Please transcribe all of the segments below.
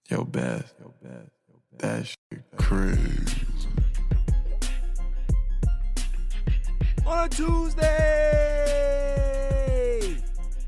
Yo, Beth, that shit crazy. On a Tuesday,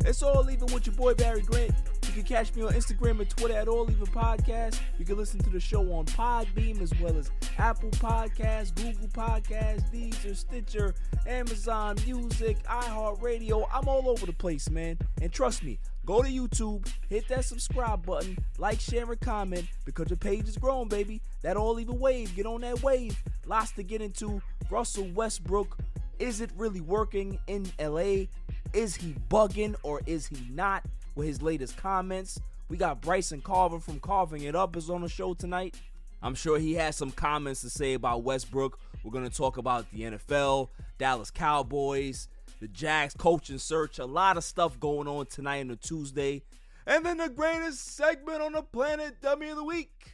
it's All Even with your boy Barry Grant. You can catch me on Instagram and Twitter at All Even Podcast. You can listen to the show on Podbeam as well as Apple Podcasts, Google Podcasts, Deezer, Stitcher, Amazon Music, iHeartRadio. I'm all over the place, man. And trust me, go to YouTube, hit that subscribe button, like, share, and comment because the page is growing, baby. That All Even wave, get on that wave. Lots to get into. Russell Westbrook, is it really working in LA? Is he bugging or is he not? With his latest comments. We got Bryson Carver from Carving It Up is on the show tonight. I'm sure he has some comments to say about Westbrook. We're going to talk about the NFL, Dallas Cowboys, the Jags coaching search, a lot of stuff going on tonight on a Tuesday. And then the greatest segment on the planet, Dummy of the Week.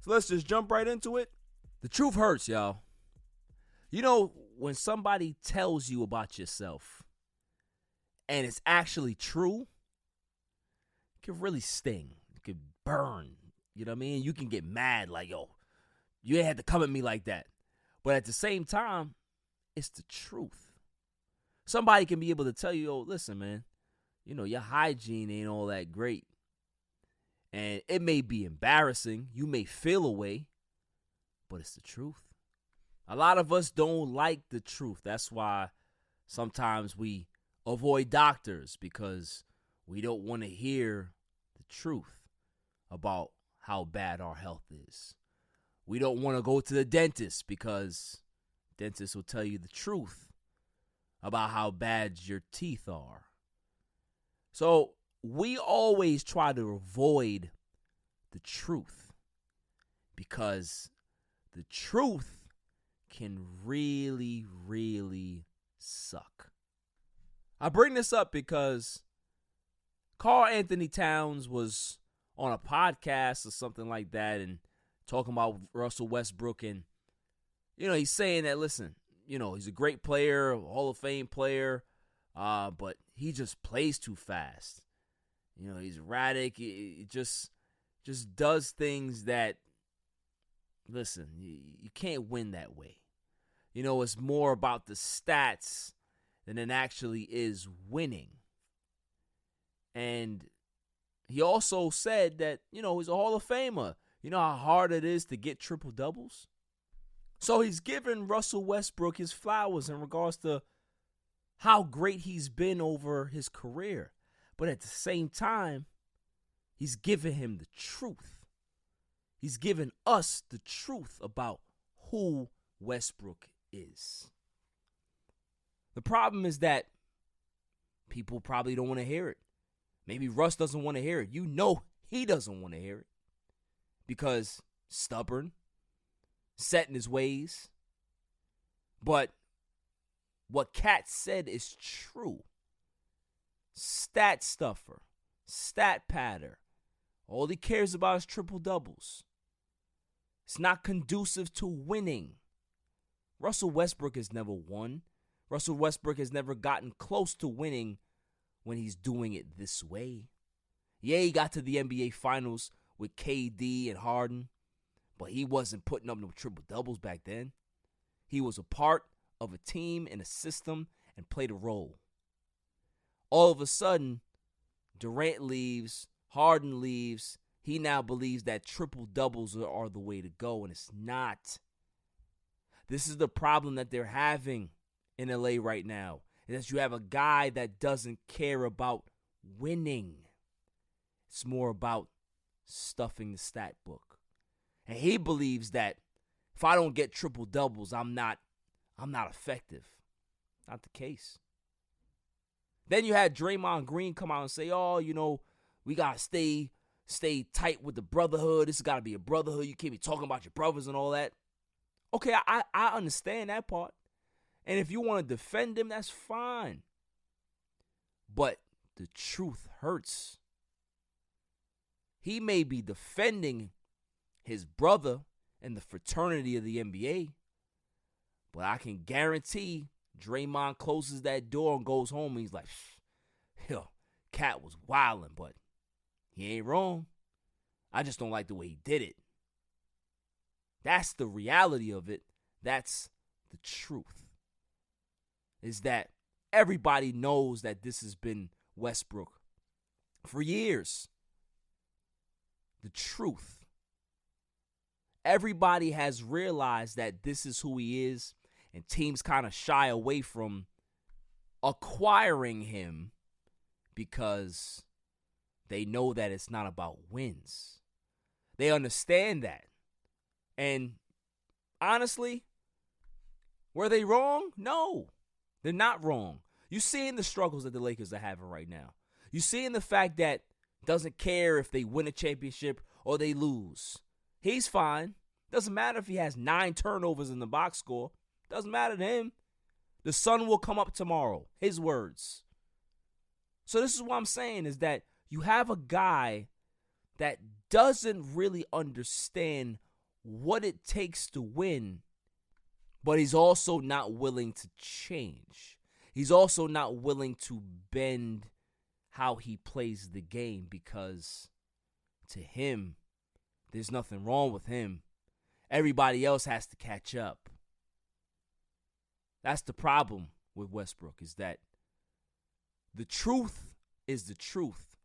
So let's just jump right into it. The truth hurts, y'all. You know, when somebody tells you about yourself and it's actually true, it can really sting. It can burn. You know what I mean? You can get mad like, yo, you ain't had to come at me like that. But at the same time, it's the truth. Somebody can be able to tell you, yo, listen, man, you know, your hygiene ain't all that great. And it may be embarrassing. You may feel a way, but it's the truth. A lot of us don't like the truth. That's why sometimes we avoid doctors because we don't want to hear the truth about how bad our health is. We don't want to go to the dentist because dentists will tell you the truth about how bad your teeth are. So we always try to avoid the truth because the truth can really, really suck. I bring this up because Karl Anthony Towns was on a podcast or something like that and talking about Russell Westbrook. And, you know, he's saying that, listen, you know, he's a great player, a Hall of Fame player, but he just plays too fast. You know, he's erratic. He just does things that, listen, you can't win that way. You know, it's more about the stats than it actually is winning. And he also said that, you know, he's a Hall of Famer. You know how hard it is to get triple doubles? So he's giving Russell Westbrook his flowers in regards to how great he's been over his career. But at the same time, he's giving him the truth. He's giving us the truth about who Westbrook is. The problem is that people probably don't want to hear it. Maybe Russ doesn't want to hear it. You know he doesn't want to hear it because stubborn, set in his ways. But what Cat said is true. Stat stuffer, stat patter. All he cares about is triple doubles. It's not conducive to winning. Russell Westbrook has never won. Russell Westbrook has never gotten close to winning when he's doing it this way. Yeah, he got to the NBA Finals with KD and Harden, but he wasn't putting up no triple doubles back then. He was a part of a team and a system and played a role. All of a sudden, Durant leaves, Harden leaves. He now believes that triple doubles are the way to go, and it's not. This is the problem that they're having in LA right now. Is that you have a guy that doesn't care about winning. It's more about stuffing the stat book. And he believes that if I don't get triple doubles, I'm not effective. Not the case. Then you had Draymond Green come out and say, oh, you know, we got to stay tight with the brotherhood. This has got to be a brotherhood. You can't be talking about your brothers and all that. Okay, I understand that part. And if you want to defend him, that's fine. But the truth hurts. He may be defending his brother and the fraternity of the NBA, but I can guarantee Draymond closes that door and goes home and he's like, yo, Cat was wilding, but he ain't wrong. I just don't like the way he did it. That's the reality of it. That's the truth. Is that everybody knows that this has been Westbrook for years. The truth. Everybody has realized that this is who he is, and teams kind of shy away from acquiring him because they know that it's not about wins. They understand that. And honestly, were they wrong? No, they're not wrong. You're seeing the struggles that the Lakers are having right now. You're seeing the fact that doesn't care if they win a championship or they lose. He's fine. Doesn't matter if he has 9 turnovers in the box score. Doesn't matter to him. The sun will come up tomorrow. His words. So this is what I'm saying is that you have a guy that doesn't really understand what it takes to win, but he's also not willing to change. He's also not willing to bend how he plays the game because to him, there's nothing wrong with him. Everybody else has to catch up. That's the problem with Westbrook, is that the truth is the truth.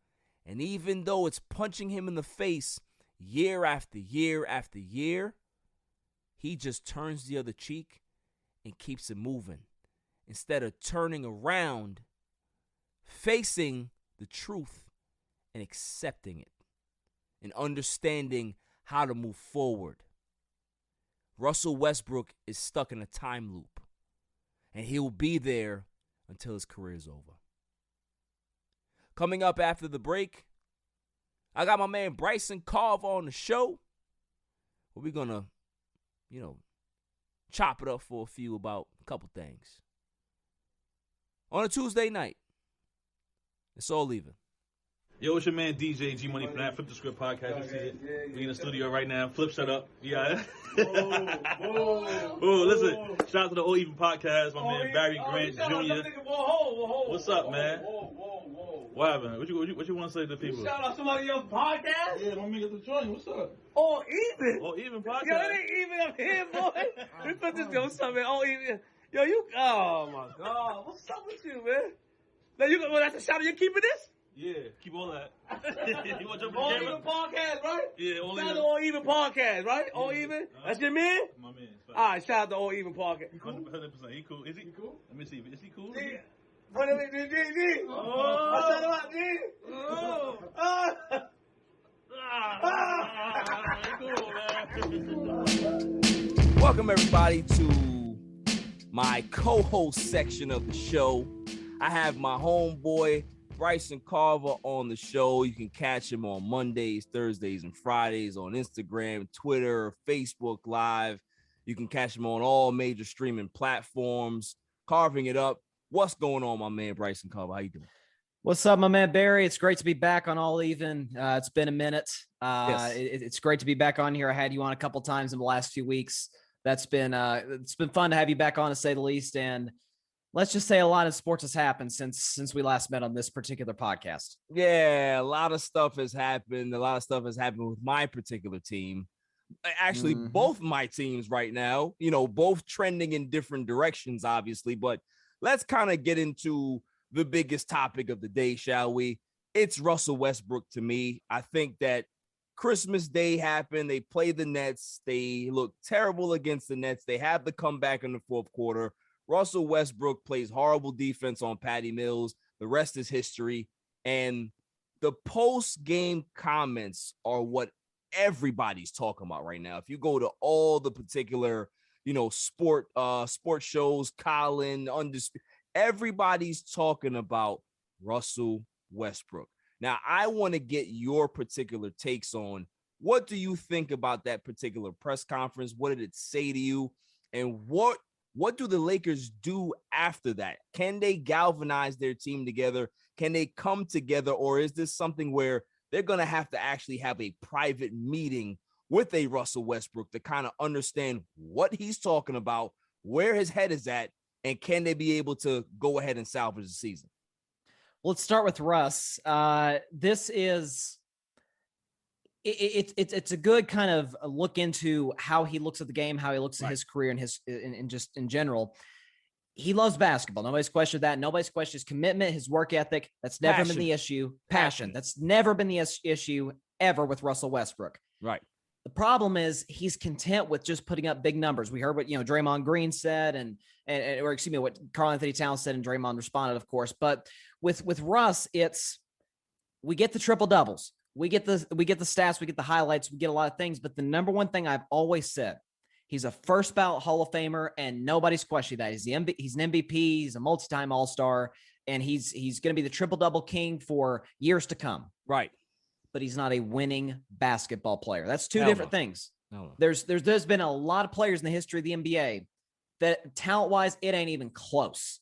And even though it's punching him in the face year after year after year, he just turns the other cheek and keeps it moving. Instead of turning around, facing the truth and accepting it and understanding how to move forward. Russell Westbrook is stuck in a time loop, and he will be there until his career is over. Coming up after the break, I got my man Bryson Carver on the show. We're going to, chop it up for a couple things. On a Tuesday night, it's all even. Yo, it's your man DJ G Money from that Flip the Script podcast. You see it? We in the studio right now. Flip, shut up. You got it? Whoa, listen. Shout out to the All Even podcast. My man Barry Grant Jr. What's up, man? What happened? What you want to say to the people? Shout out somebody else's podcast? Yeah, my man got the joint. What's up? All Even. All Even podcast. Yo, it ain't even up here, boy. We put this yo, what's up, man? All Even. Yo, oh my God. What's up with you, man? Now that's a shout out. You keeping this? Yeah, keep all that. You want to jump in All the Even camera? podcast, right? Yeah, All Shout out Even. to All Even podcast, right? Yeah. All Even? That's your man? My man. All right, shout out to All Even podcast. 100%. He cool. Is he cool? Let me see. Is he cool? Yeah. Put him in G. I shout him out, G. Welcome, everybody, to my co-host section of the show. I have my homeboy, Bryson Carver, on the show. You can catch him on Mondays, Thursdays, and Fridays on Instagram, Twitter, Facebook Live. You can catch him on all major streaming platforms, carving it up. What's going on, my man, Bryson Carver? How you doing? What's up, my man, Barry? It's great to be back on All Even. It's been a minute. Yes. It's great to be back on here. I had you on a couple times in the last few weeks. It's been fun to have you back on, to say the least. And let's just say a lot of sports has happened since we last met on this particular podcast. Yeah, a lot of stuff has happened. A lot of stuff has happened with my particular team. Actually, both my teams right now, both trending in different directions, obviously. But let's kind of get into the biggest topic of the day, shall we? It's Russell Westbrook to me. I think that Christmas Day happened. They played the Nets. They look terrible against the Nets. They have the comeback in the fourth quarter. Russell Westbrook plays horrible defense on Patty Mills. The rest is history. And the post-game comments are what everybody's talking about right now. If you go to all the particular, sport shows, Colin, Undisputed, everybody's talking about Russell Westbrook. Now, I want to get your particular takes on what do you think about that particular press conference? What did it say to you? And what do the Lakers do after that? Can they galvanize their team together? Can they come together? Or is this something where they're going to have a private meeting with a Russell Westbrook to kind of understand what he's talking about, where his head is at, and can they be able to go ahead and salvage the season? Let's start with Russ. This is it's a good kind of a look into how he looks at the game, how he looks at his career and his and just in general. He loves basketball. Nobody's questioned that. Nobody's questioned his commitment, his work ethic. That's never been the issue. Passion. That's never been the issue ever with Russell Westbrook. Right. The problem is he's content with just putting up big numbers. We heard what, Draymond Green said or excuse me, what Karl Anthony Towns said, and Draymond responded, of course. But with Russ, we get the triple doubles. We get the stats, we get the highlights, we get a lot of things. But the number one thing I've always said, he's a first ballot Hall of Famer, and nobody's questioning that. He's an MVP, he's a multi-time All-Star, and he's going to be the triple-double king for years to come. Right. But he's not a winning basketball player. That's two different things. No. There's been a lot of players in the history of the NBA that talent-wise, it ain't even close.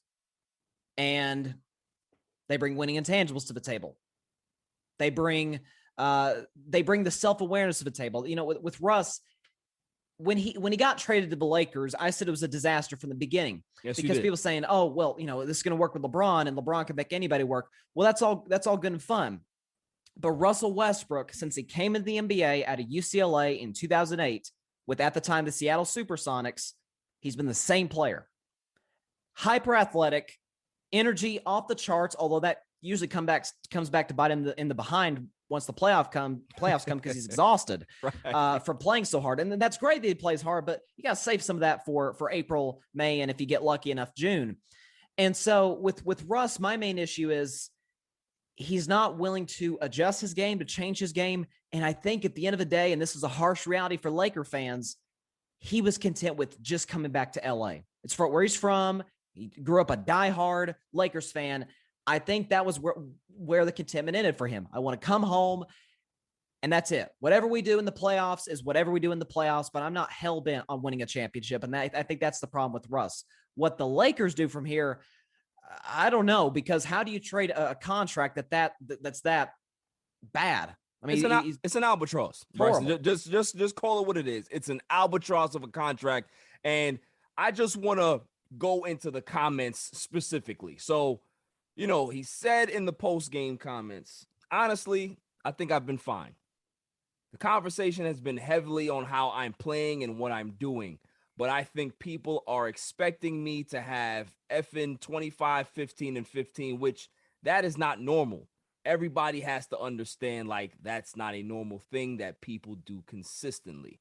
And they bring winning intangibles to the table. They bring the self-awareness to the table. With Russ, when he got traded to the Lakers, I said it was a disaster from the beginning. Yes, because people saying, "Oh, well, this is going to work with LeBron, and LeBron can make anybody work." Well, that's all good and fun. But Russell Westbrook, since he came into the NBA out of UCLA in 2008, with at the time the Seattle Supersonics, he's been the same player. Hyper athletic, energy off the charts, although that usually comes back to bite him in the behind once the playoffs come because he's exhausted from playing so hard. And then that's great that he plays hard, but you got to save some of that for April, May, and if you get lucky enough, June. And so with Russ, my main issue is he's not willing to adjust his game, to change his game. And I think at the end of the day, and this is a harsh reality for Laker fans, he was content with just coming back to LA. It's where he's from. He grew up a diehard Lakers fan. I think that was where the contentment ended for him. I want to come home, and that's it. Whatever we do in the playoffs is whatever we do in the playoffs, but I'm not hell-bent on winning a championship, and I think that's the problem with Russ. What the Lakers do from here, I don't know, because how do you trade a contract that's that bad? I mean, it's an albatross. Just call it what it is. It's an albatross of a contract, and I just want to go into the comments specifically. So, he said in the post-game comments, honestly, I think I've been fine. The conversation has been heavily on how I'm playing and what I'm doing, but I think people are expecting me to have effing 25, 15, and 15, which that is not normal. Everybody has to understand, that's not a normal thing that people do consistently.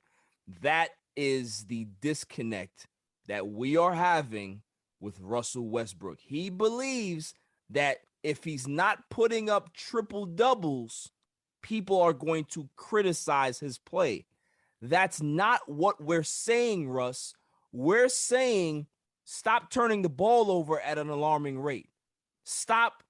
That is the disconnect that we are having with Russell Westbrook. He believes that if he's not putting up triple doubles, people are going to criticize his play. That's not what we're saying, Russ. We're saying stop turning the ball over at an alarming rate. Stop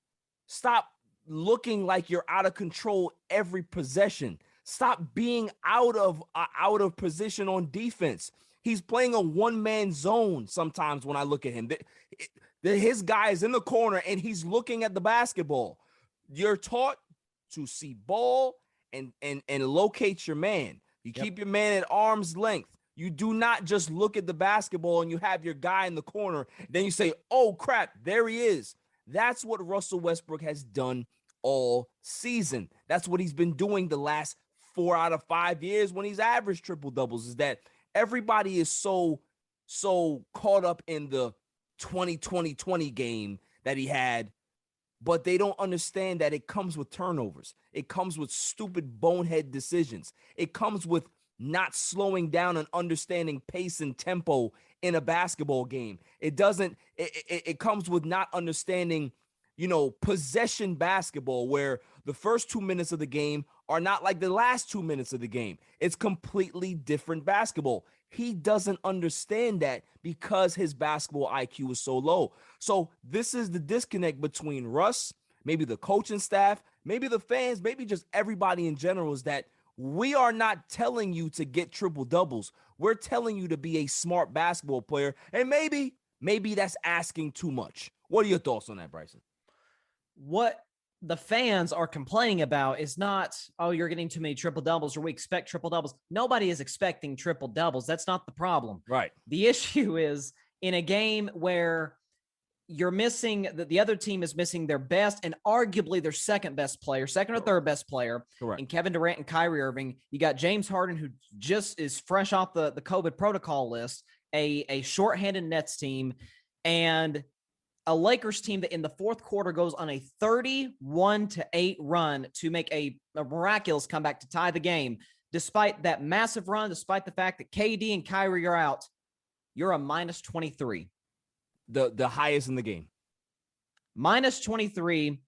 looking like you're out of control every possession. Stop being out of position on defense. He's playing a one-man zone sometimes when I look at him. His guy is in the corner, and he's looking at the basketball. You're taught to see ball and locate your man. You keep your man at arm's length. You do not just look at the basketball and you have your guy in the corner. Then you say, oh, crap, there he is. That's what Russell Westbrook has done all season. That's what he's been doing the last 4 out of 5 years when he's averaged triple doubles, is that everybody is so caught up in the 2020 game that he had, but they don't understand that it comes with turnovers. It comes with stupid bonehead decisions. It comes with not slowing down and understanding pace and tempo in a basketball game. It comes with not understanding, possession basketball, where the first 2 minutes of the game are not like the last 2 minutes of the game. It's completely different basketball. He doesn't understand that because his basketball IQ is so low. So this is the disconnect between Russ, maybe the coaching staff, maybe the fans, maybe just everybody in general, is that we are not telling you to get triple doubles. We're telling you to be a smart basketball player. And maybe that's asking too much. What are your thoughts on that, Bryson? What the fans are complaining about is not, oh, you're getting too many triple doubles, or we expect triple doubles. Nobody is expecting triple doubles. That's not the problem. Right. The issue is in a game where you're missing the other team is missing their best and arguably their second or third best player. Correct. In Kevin Durant and Kyrie Irving. You got James Harden, who just is fresh off the COVID protocol list, a shorthanded Nets team, and a Lakers team that in the fourth quarter goes on a 31-8 run to make a miraculous comeback to tie the game. Despite that massive run, despite the fact that KD and Kyrie are out, you're a minus 23. The highest in the game. Minus 23,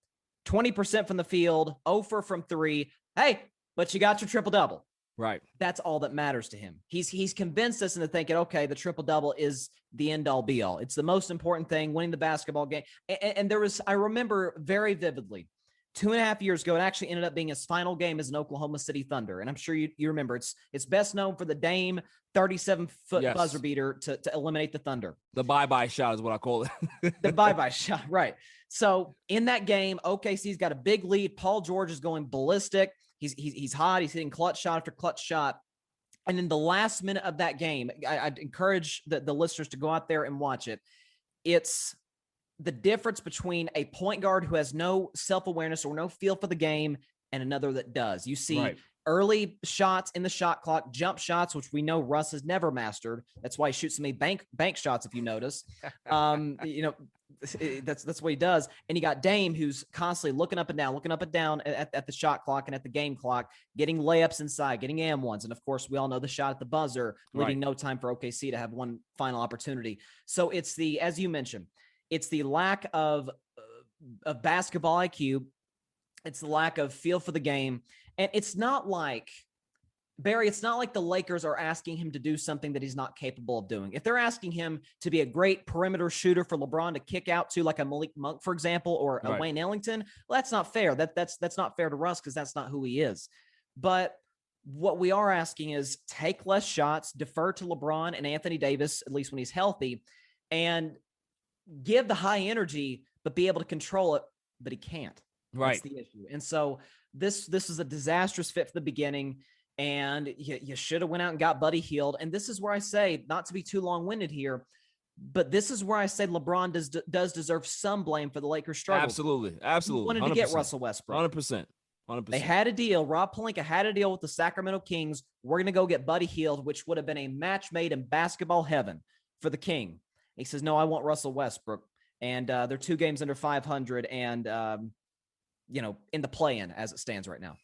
20% from the field, 0 from 3. Hey, but you got your triple-double. Right. That's all that matters to him. He's convinced us into thinking, okay, the triple-double is the end-all, be-all. It's the most important thing, winning the basketball game. And there was, I remember very vividly, 2.5 years ago, it actually ended up being his final game as an Oklahoma City Thunder. And I'm sure you remember, it's best known for the Dame 37-foot buzzer beater to eliminate the Thunder. The bye-bye shot is what I call it. The bye-bye shot, right. So in that game, OKC's got a big lead. Paul George is going ballistic. He's hot. He's hitting clutch shot after clutch shot. And in the last minute of that game, I'd encourage the listeners to go out there and watch it. It's the difference between a point guard who has no self-awareness or no feel for the game and another that does. You see early shots in the shot clock, jump shots, which we know Russ has never mastered. That's why he shoots so many bank shots, if you notice. That's what he does. And you got Dame, who's constantly looking up and down at the shot clock and at the game clock, getting layups inside, getting and ones. And of course, we all know the shot at the buzzer, leaving no time for OKC to have one final opportunity. So it's as you mentioned, it's the lack of basketball IQ. It's the lack of feel for the game. And it's not like, Barry, it's not like the Lakers are asking him to do something that he's not capable of doing. If they're asking him to be a great perimeter shooter for LeBron to kick out to, like a Malik Monk, for example, or a Wayne Ellington, well, that's not fair. That's not fair to Russ because that's not who he is. But what we are asking is take less shots, defer to LeBron and Anthony Davis, at least when he's healthy, and give the high energy, but be able to control it, but he can't. Right. That's the issue. And so this is a disastrous fit from the beginning. And you should have went out and got Buddy Hield. And this is where I say, not to be too long-winded here, but this is where I say LeBron does deserve some blame for the Lakers' struggle. Absolutely. He wanted 100%. to get Russell Westbrook. 100%. They had a deal. Rob Pelinka had a deal with the Sacramento Kings. We're going to go get Buddy Hield, which would have been a match made in basketball heaven for the King. He says, no, I want Russell Westbrook. And they're 2 games under 500 and, in the play-in as it stands right now.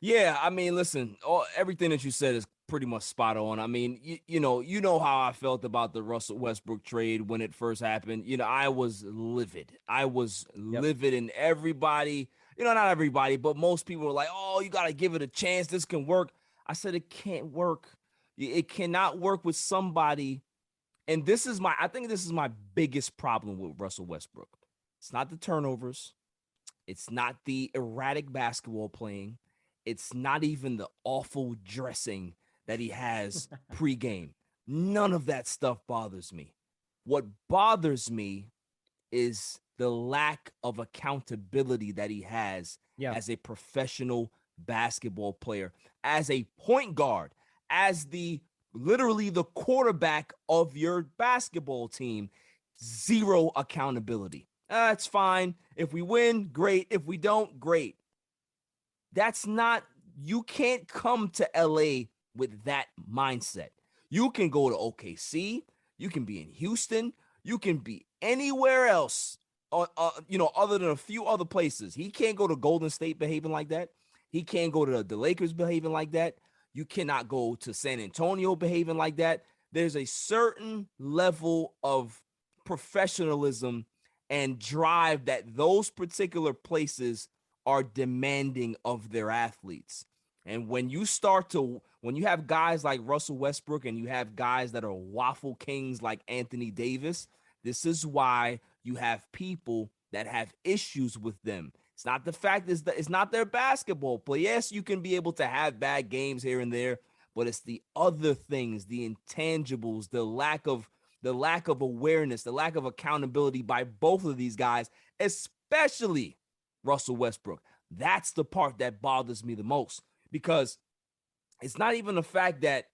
Yeah, I mean, listen, everything that you said is pretty much spot on. I mean, you know how I felt about the Russell Westbrook trade when it first happened. I was livid. Livid, and everybody, not everybody, but most people were like, oh, you got to give it a chance. This can work. I said, it can't work. It cannot work with somebody. And I think this is my biggest problem with Russell Westbrook. It's not the turnovers. It's not the erratic basketball playing. It's not even the awful dressing that he has pregame. None of that stuff bothers me. What bothers me is the lack of accountability that he has as a professional basketball player, as a point guard, as literally the quarterback of your basketball team. Zero accountability. It's fine. If we win, great. If we don't, great. You can't come to LA with that mindset. You can go to OKC. You can be in Houston. You can be anywhere else, other than a few other places. He can't go to Golden State behaving like that. He can't go to the Lakers behaving like that. You cannot go to San Antonio behaving like that. There's a certain level of professionalism and drive that those particular places are demanding of their athletes. And when you have guys like Russell Westbrook and you have guys that are waffle kings like Anthony Davis, this is why you have people that have issues with them. It's not the fact it's not their basketball play. Yes, you can be able to have bad games here and there, but it's the other things, the intangibles, the lack of awareness, the lack of accountability by both of these guys, especially Russell Westbrook. That's the part that bothers me the most, because it's not even the fact that,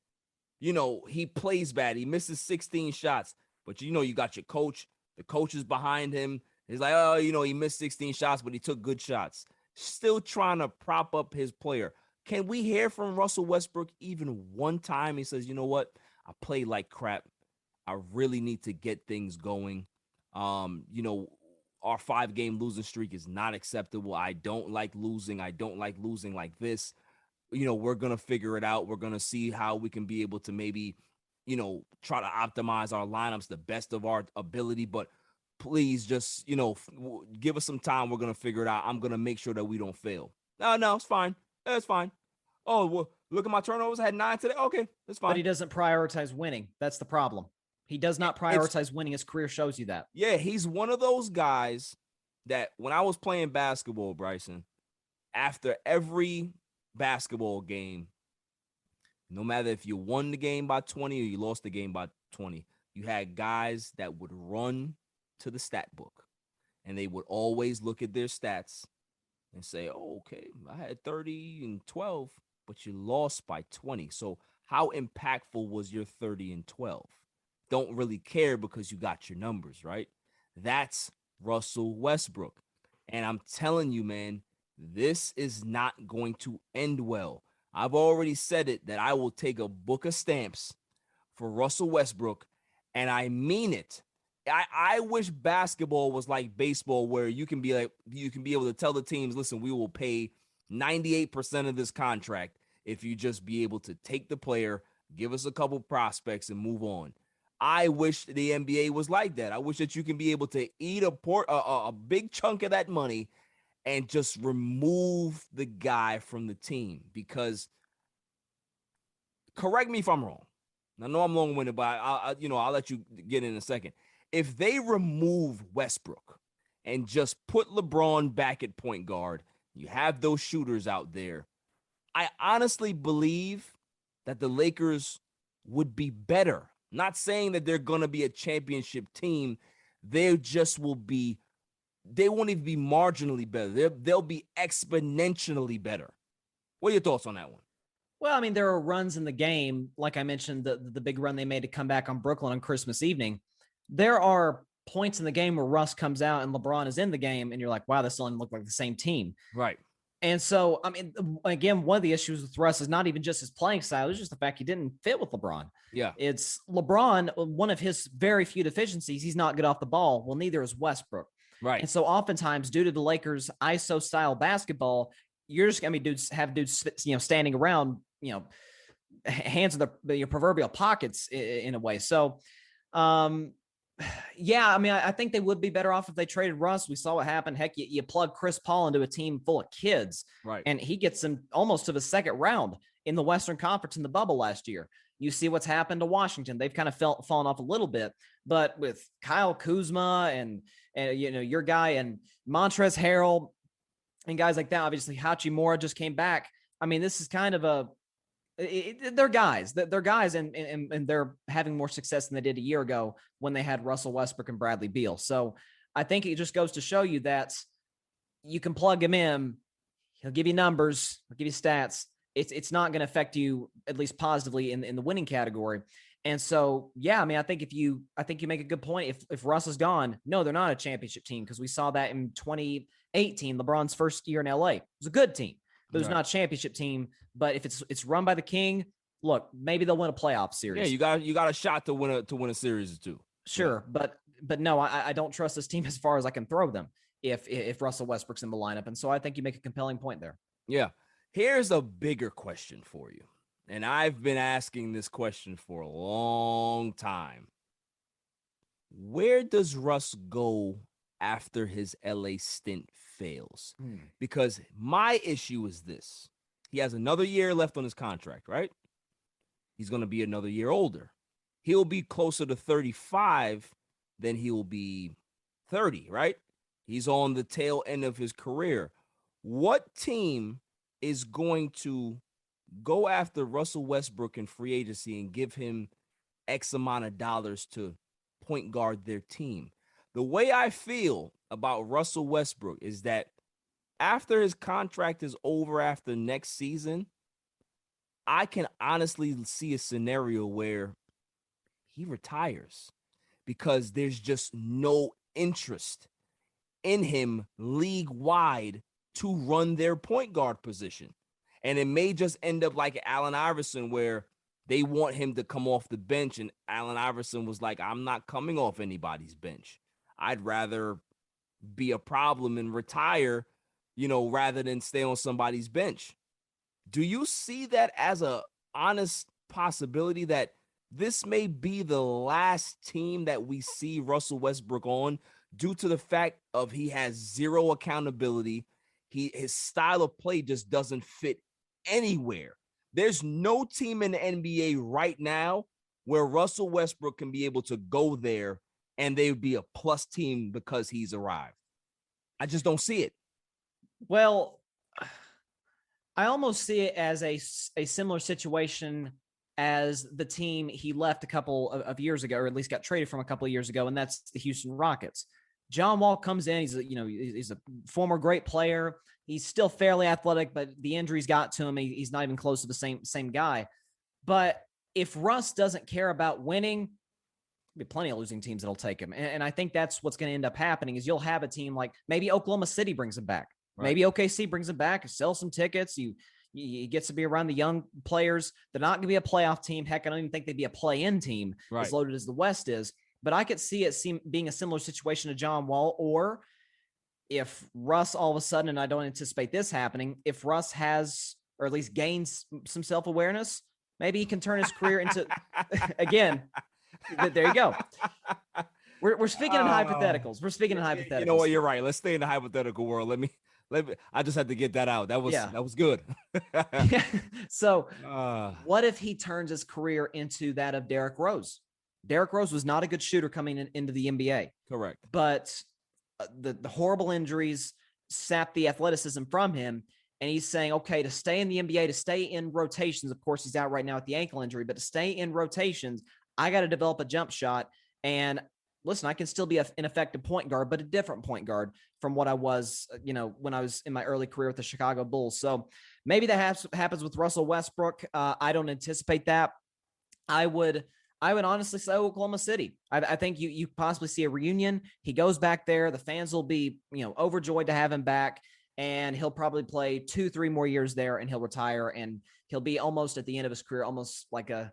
he plays bad. He misses 16 shots, but you got your coach, The coach is behind him. He's like, oh, he missed 16 shots, but he took good shots. Still trying to prop up his player. Can we hear from Russell Westbrook even one time? He says, you know what? I played like crap. I really need to get things going. Our 5-game losing streak is not acceptable. I don't like losing. I don't like losing like this. We're going to figure it out. We're going to see how we can be able to maybe, try to optimize our lineups the best of our ability. But please just, give us some time. We're going to figure it out. I'm going to make sure that we don't fail. No, it's fine. It's fine. Oh, well, look at my turnovers. I had 9 today. Okay, it's fine. But he doesn't prioritize winning. That's the problem. He does not prioritize winning. His career shows you that. Yeah, he's one of those guys that when I was playing basketball, Bryson, after every basketball game, no matter if you won the game by 20 or you lost the game by 20, you had guys that would run to the stat book, and they would always look at their stats and say, oh, okay, I had 30 and 12, but you lost by 20. So how impactful was your 30 and 12? Don't really care because you got your numbers, right? That's Russell Westbrook. And I'm telling you, man, this is not going to end well. I've already said it that I will take a book of stamps for Russell Westbrook, and I mean it. I wish basketball was like baseball, where you can be able to tell the teams, listen, we will pay 98% of this contract if you just be able to take the player, give us a couple prospects, and move on. I wish the NBA was like that. I wish that you can be able to eat a big chunk of that money and just remove the guy from the team. Because, correct me if I'm wrong. I know I'm long-winded, but I'll let you get in a second. If they remove Westbrook and just put LeBron back at point guard, you have those shooters out there, I honestly believe that the Lakers would be better. Not saying that they're going to be a championship team. They won't even be marginally better. They'll be exponentially better. What are your thoughts on that one? Well, I mean, there are runs in the game. Like I mentioned, the big run they made to come back on Brooklyn on Christmas evening. There are points in the game where Russ comes out and LeBron is in the game, and you're like, wow, this doesn't look like the same team. Right. And so, I mean, again, one of the issues with Russ is not even just his playing style. It's just the fact he didn't fit with LeBron. Yeah. It's LeBron, one of his very few deficiencies, he's not good off the ball. Well, neither is Westbrook. Right. And so oftentimes, due to the Lakers' ISO style basketball, you're just going to be dudes, standing around, hands in the proverbial pockets in a way. So, yeah, I mean, I think they would be better off if they traded Russ. We saw what happened. Heck, you plug Chris Paul into a team full of kids, right? And he gets them almost to the second round in the Western Conference in the bubble last year. You see what's happened to Washington. They've kind of fallen off a little bit, but with Kyle Kuzma and your guy and Montrezl Harrell and guys like that, obviously 𝐥𝐤𝐬 just came back. I mean, this is kind of they're guys, and they're having more success than they did a year ago when they had Russell Westbrook and Bradley Beal. So I think it just goes to show you that you can plug him in. He'll give you numbers, he'll give you stats. It's not going to affect you, at least positively, in the winning category. And so, yeah, I mean, I think you make a good point. If Russ is gone, no, they're not a championship team, because we saw that in 2018, LeBron's first year in LA. It was a good team. But it's not a championship team. But if it's run by the king, look, maybe they'll win a playoff series. Yeah, you got a shot to win a series or two. Sure, yeah. But no, I don't trust this team as far as I can throw them if Russell Westbrook's in the lineup. And so I think you make a compelling point there. Yeah. Here's a bigger question for you. And I've been asking this question for a long time. Where does Russ go after his LA stint fails? Because my issue is this. He has another year left on his contract, right? He's going to be another year older. He'll be closer to 35 than he will be 30, right? He's on the tail end of his career. What team is going to go after Russell Westbrook in free agency and give him X amount of dollars to point guard their team? The way I feel about Russell Westbrook is that after his contract is over after next season, I can honestly see a scenario where he retires, because there's just no interest in him league-wide to run their point guard position. And it may just end up like Allen Iverson, where they want him to come off the bench, and Allen Iverson was like, I'm not coming off anybody's bench. I'd rather be a problem and retire, rather than stay on somebody's bench. Do you see that as a honest possibility that this may be the last team that we see Russell Westbrook on, due to the fact of he has zero accountability? His style of play just doesn't fit anywhere. There's no team in the NBA right now where Russell Westbrook can be able to go there and they would be a plus team because he's arrived. I just don't see it. Well, I almost see it as a similar situation as the team he left a couple of years ago, or at least got traded from a couple of years ago, and that's the Houston Rockets. John Wall comes in. He's a former great player. He's still fairly athletic, but the injuries got to him. He's not even close to the same guy. But if Russ doesn't care about winning, there'll be plenty of losing teams that'll take him. And I think that's what's going to end up happening is you'll have a team like maybe Oklahoma City brings him back. Right. Maybe OKC brings him back, sell some tickets. He gets to be around the young players. They're not going to be a playoff team. Heck, I don't even think they'd be a play-in team as loaded as the West is. But I could see it being a similar situation to John Wall, or if Russ all of a sudden, and I don't anticipate this happening, if Russ has, or at least gains some self-awareness, maybe he can turn his career into, again, there you go. We're speaking in hypotheticals. We're speaking in hypotheticals. You know what? You're right. Let's stay in the hypothetical world. Let me. I just had to get that out. That was good. So what if he turns his career into that of Derrick Rose? Derrick Rose was not a good shooter coming into the NBA. Correct. But the horrible injuries sapped the athleticism from him. And he's saying, okay, to stay in the NBA, to stay in rotations, of course, he's out right now with the ankle injury, but to stay in rotations, I got to develop a jump shot. And listen, I can still be an effective point guard, but a different point guard from what I was, when I was in my early career with the Chicago Bulls. So maybe that happens with Russell Westbrook. I don't anticipate that. I would honestly say Oklahoma City. I think you possibly see a reunion. He goes back there. The fans will be, overjoyed to have him back, and he'll probably play 2-3 more years there, and he'll retire, and he'll be almost at the end of his career, almost like a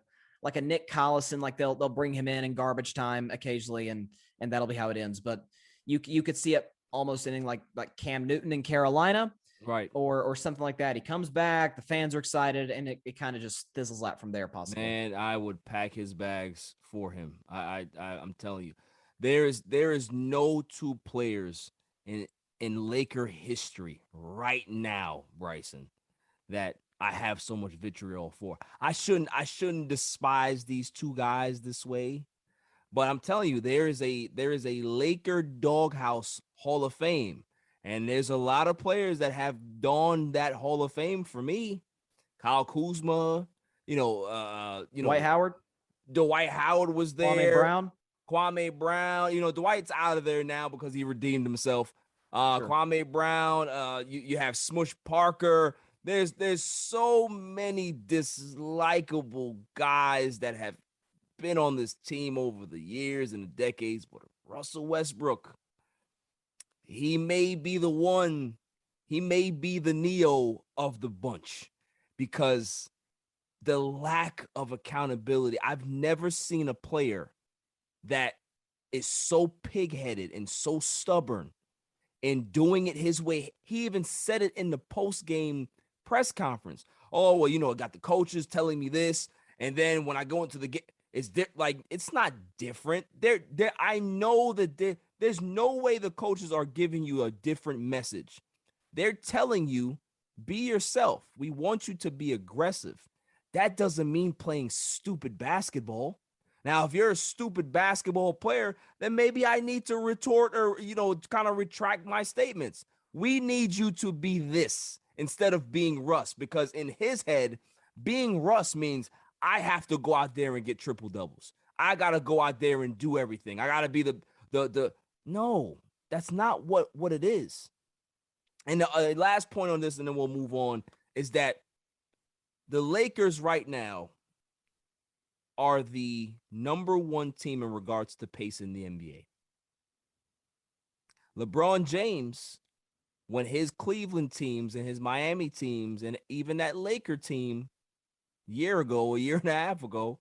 Nick Collison. Like they'll bring him in garbage time occasionally, and that'll be how it ends. But you could see it almost ending like Cam Newton in Carolina. Right. Or something like that. He comes back, the fans are excited, and it kind of just fizzles out from there, possibly. Man, I would pack his bags for him. I'm telling you. There is no two players in Laker history right now, Bryson, that I have so much vitriol for. I shouldn't despise these two guys this way, but I'm telling you, there is a Laker doghouse Hall of Fame. And there's a lot of players that have donned that Hall of Fame for me. Kyle Kuzma, Dwight Howard. Dwight Howard was there. Kwame Brown. Dwight's out of there now because he redeemed himself. Sure. Kwame Brown. You have Smush Parker. There's so many dislikable guys that have been on this team over the years and the decades. But Russell Westbrook, he may be the one. He may be the Neo of the bunch because the lack of accountability. I've never seen a player that is so pig-headed and so stubborn in doing it his way. He even said it in the post-game press conference. Oh, well, I got the coaches telling me this, and then when I go into the game, it's not different. I know that there's no way the coaches are giving you a different message. They're telling you, be yourself. We want you to be aggressive. That doesn't mean playing stupid basketball. Now, if you're a stupid basketball player, then maybe I need to retort or, kind of retract my statements. We need you to be this instead of being Russ, because in his head, being Russ means I have to go out there and get triple doubles. I got to go out there and do everything. I got to be the no, that's not what it is. And the last point on this, and then we'll move on, is that the Lakers right now, are the number one team in regards to pace in the NBA. LeBron James, when his Cleveland teams and his Miami teams and even that Laker team a year and a half ago,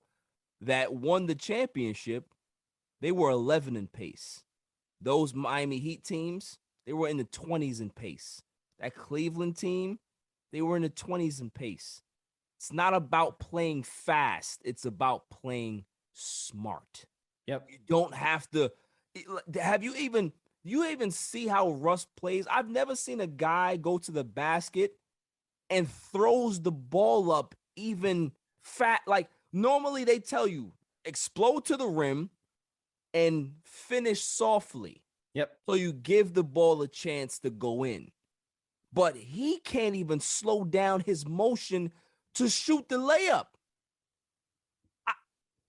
that won the championship, they were 11 in pace. Those Miami Heat teams, they were in the 20s in pace. That Cleveland team, they were in the 20s in pace. It's not about playing fast. It's about playing smart. Yep. You don't have to. You even see how Russ plays? I've never seen a guy go to the basket and throws the ball up even fat. Like normally they tell you explode to the rim and finish softly. Yep. So you give the ball a chance to go in. But he can't even slow down his motion to shoot the layup.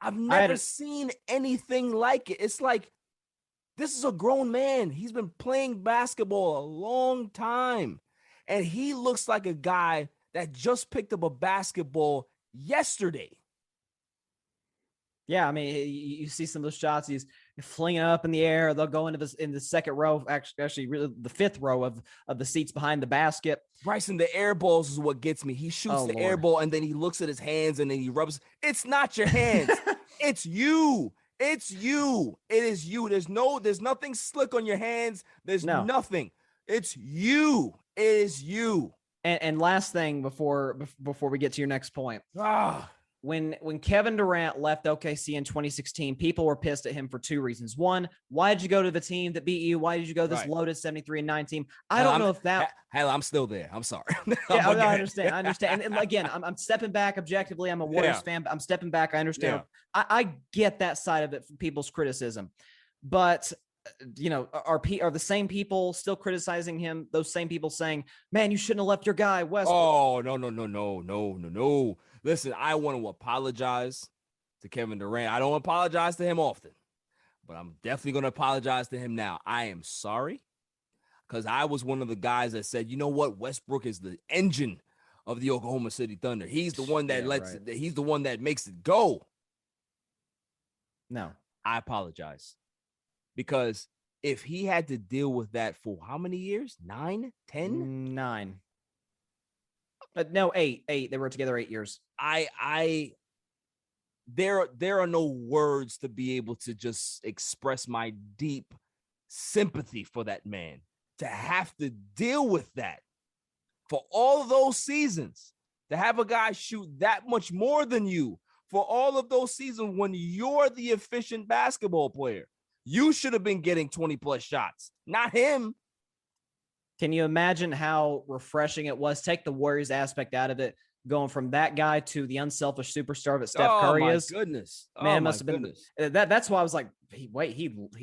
I've never seen anything like it. It's like, this is a grown man. He's been playing basketball a long time. And he looks like a guy that just picked up a basketball yesterday. Yeah, I mean, you see some of those shots. He's flinging it up in the air. They'll go into in the second row, actually, really the fifth row of the seats behind the basket. Bryson, the air balls is what gets me. He shoots the air ball and then he looks at his hands and then he rubs. It's not your hands. It's you. It's you. It is you. There's nothing slick on your hands. There's nothing. It's you. It is you. And last thing before we get to your next point. When Kevin Durant left OKC in 2016, people were pissed at him for two reasons. One, why did you go to the team that beat you? Why did you go to this loaded 73-9 team? I don't know if that. Hell, I'm still there. I'm sorry. Yeah, I understand. And again, I'm stepping back objectively. I'm a Warriors fan. But I'm stepping back. I understand. Yeah. I get that side of it from people's criticism, but are the same people still criticizing him? Those same people saying, "Man, you shouldn't have left your guy Westbrook." Oh, no. Listen, I want to apologize to Kevin Durant. I don't apologize to him often, but I'm definitely going to apologize to him now. I am sorry because I was one of the guys that said, you know what? Westbrook is the engine of the Oklahoma City Thunder. He's the one that he's the one that makes it go. No, I apologize because if he had to deal with that for how many years? 9, 10? 9. No, 8. They were together 8 years. There are no words to be able to just express my deep sympathy for that man. To have to deal with that for all of those seasons, to have a guy shoot that much more than you for all of those seasons when you're the efficient basketball player. You should have been getting 20 plus shots, not him. Can you imagine how refreshing it was? Take the Warriors aspect out of it, going from that guy to the unselfish superstar that Steph Curry is. Goodness. Man, it must have been that's why I was like, he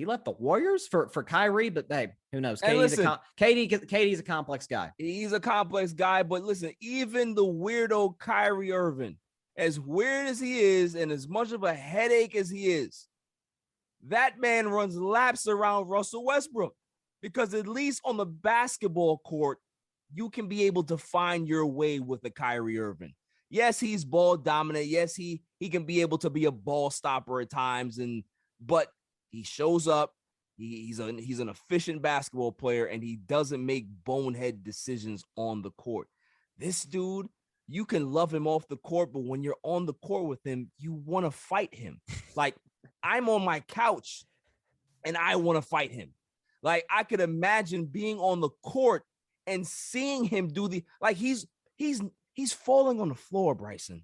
left the Warriors for Kyrie, but hey, who knows? KD's a complex guy. He's a complex guy, but listen, even the weirdo Kyrie Irving, as weird as he is and as much of a headache as he is, that man runs laps around Russell Westbrook. Because at least on the basketball court, you can be able to find your way with the Kyrie Irving. Yes, he's ball dominant. Yes, he can be able to be a ball stopper at times, but he shows up. He's an efficient basketball player, and he doesn't make bonehead decisions on the court. This dude, you can love him off the court, but when you're on the court with him, you want to fight him. Like, I'm on my couch, and I want to fight him. Like, I could imagine being on the court and seeing him do he's falling on the floor, Bryson,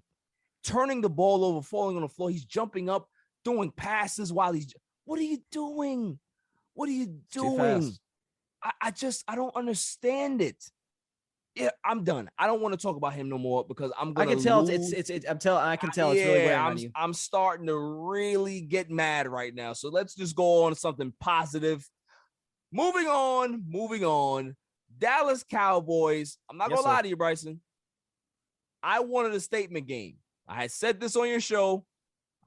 turning the ball over, falling on the floor. He's jumping up, doing passes while what are you doing? What are you doing? I don't understand it. Yeah, I'm done. I don't want to talk about him no more because I can tell it's really weighing on you. I'm starting to really get mad right now. So let's just go on to something positive. Moving on. Dallas Cowboys. I'm not going to lie to you, Bryson. I wanted a statement game. I had said this on your show.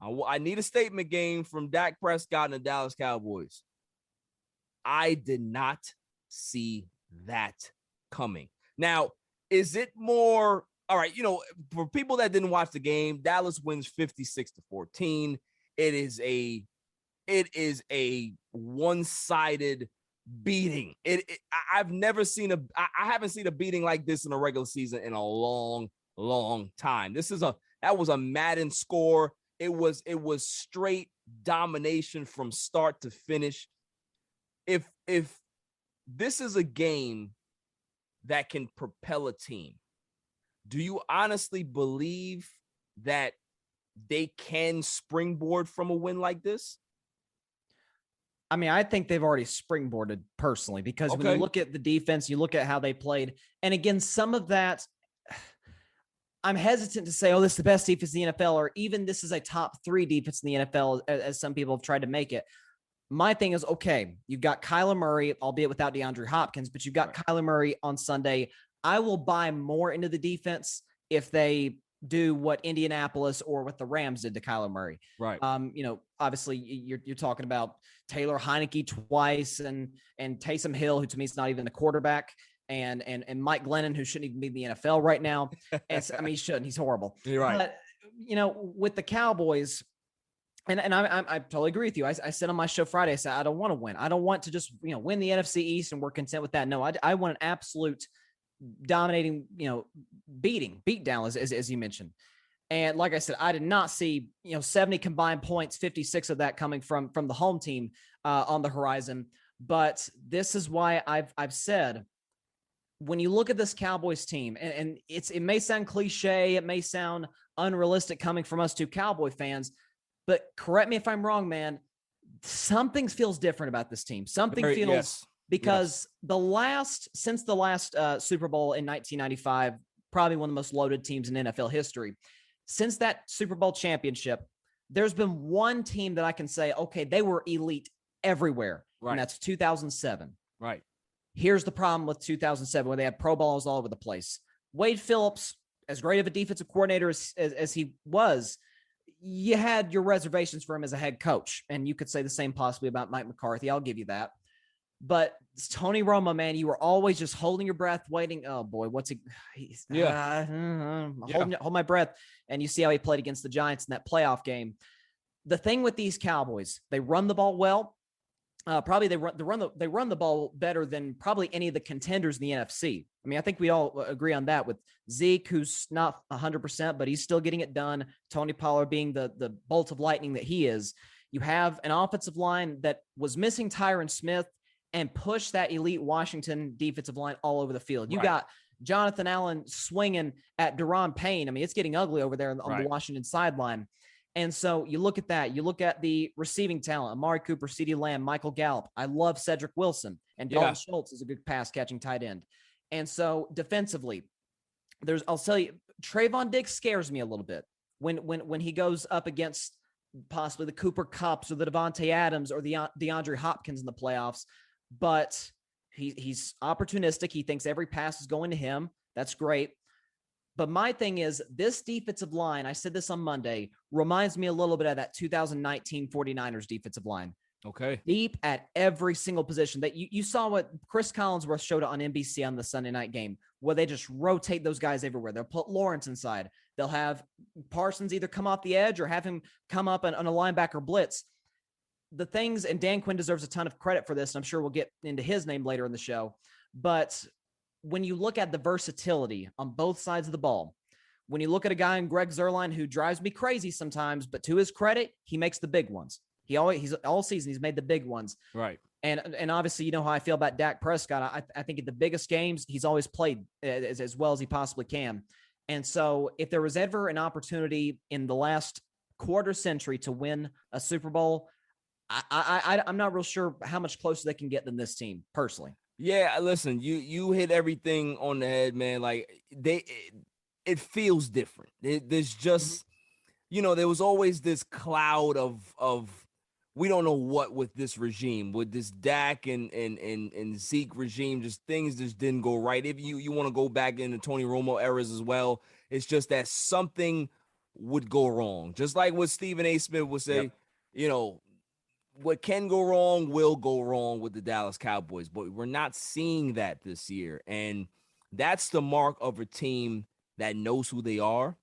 I need a statement game from Dak Prescott and the Dallas Cowboys. I did not see that coming. Now, is it more all right, for people that didn't watch the game, Dallas wins 56-14. It is a one-sided beating. I've never seen I haven't seen a beating like this in a regular season in a long time. That was a Madden score. It was straight domination from start to finish. If this is a game that can propel a team, do you honestly believe that they can springboard from a win like this? I mean, I think they've already springboarded personally, because when you look at the defense, you look at how they played. And again, some of that, I'm hesitant to say, oh, this is the best defense in the NFL, or even this is a top 3 defense in the NFL, as some people have tried to make it. My thing is, okay, you've got Kyler Murray, albeit without DeAndre Hopkins, but you've got Kyler Murray on Sunday. I will buy more into the defense if they do what Indianapolis or what the Rams did to Kyler Murray. Right. Obviously you're talking about Taylor Heineke twice and Taysom Hill, who to me is not even a quarterback, and Mike Glennon, who shouldn't even be in the NFL right now. And I mean, he shouldn't. He's horrible. You're right. But with the Cowboys, and I totally agree with you. I said on my show Friday, I said I don't want to win. I don't want to just win the NFC East and we're content with that. No, I want an absolute dominating, beat down, as you mentioned. And like I said, I did not see 70 combined points, 56 of that coming from the home team on the horizon. But this is why I've said, when you look at this Cowboys team, and it may sound cliche, it may sound unrealistic coming from us two Cowboy fans, but correct me if I'm wrong, man. Something feels different about this team. Because since the last Super Bowl in 1995, probably one of the most loaded teams in NFL history. Since that Super Bowl championship, there's been one team that I can say, okay, they were elite everywhere. Right. And that's 2007. Right. Here's the problem with 2007, where they had Pro Bowls all over the place. Wade Phillips, as great of a defensive coordinator as he was, you had your reservations for him as a head coach. And you could say the same possibly about Mike McCarthy. I'll give you that. But Tony Romo, man, you were always just holding your breath, waiting. Oh boy, what's he? Hold my breath. And you see how he played against the Giants in that playoff game. The thing with these Cowboys, they run the ball well. Probably they run the ball better than probably any of the contenders in the NFC. I mean, I think we all agree on that, with Zeke, who's not 100%, but he's still getting it done. Tony Pollard being the bolt of lightning that he is. You have an offensive line that was missing Tyron Smith and push that elite Washington defensive line all over the field. You got Jonathan Allen swinging at Daron Payne. I mean, it's getting ugly over there on the Washington sideline. And so you look at that. You look at the receiving talent: Amari Cooper, CeeDee Lamb, Michael Gallup. I love Cedric Wilson. And Dalton Schultz is a good pass-catching tight end. And so defensively, I'll tell you, Trayvon Diggs scares me a little bit when he goes up against possibly the Cooper Kupps or the Devontae Adams or the DeAndre Hopkins in the playoffs. But he's opportunistic. He thinks every pass is going to him. That's great. But my thing is, this defensive line, I said this on Monday, reminds me a little bit of that 2019 49ers defensive line. Okay. Deep at every single position. That you saw what Chris Collinsworth showed on NBC on the Sunday night game, where they just rotate those guys everywhere. They'll put Lawrence inside. They'll have Parsons either come off the edge or have him come up on a linebacker blitz. The things, and Dan Quinn deserves a ton of credit for this, and I'm sure we'll get into his name later in the show. But when you look at the versatility on both sides of the ball, when you look at a guy in Greg Zuerlein who drives me crazy sometimes, but to his credit, he makes the big ones. He's all season, he's made the big ones. Right. And obviously, you know how I feel about Dak Prescott. I think at the biggest games, he's always played as well as he possibly can. And so if there was ever an opportunity in the last quarter century to win a Super Bowl, I'm not real sure how much closer they can get than this team, personally. Yeah, listen, you hit everything on the head, man. Like it feels different. There's just, there was always this cloud of we don't know what with this regime, with this Dak and Zeke regime. Just things just didn't go right. If you want to go back into Tony Romo eras as well, it's just that something would go wrong. Just like what Stephen A. Smith would say, what can go wrong will go wrong with the Dallas Cowboys, but we're not seeing that this year. And that's the mark of a team that knows who they are,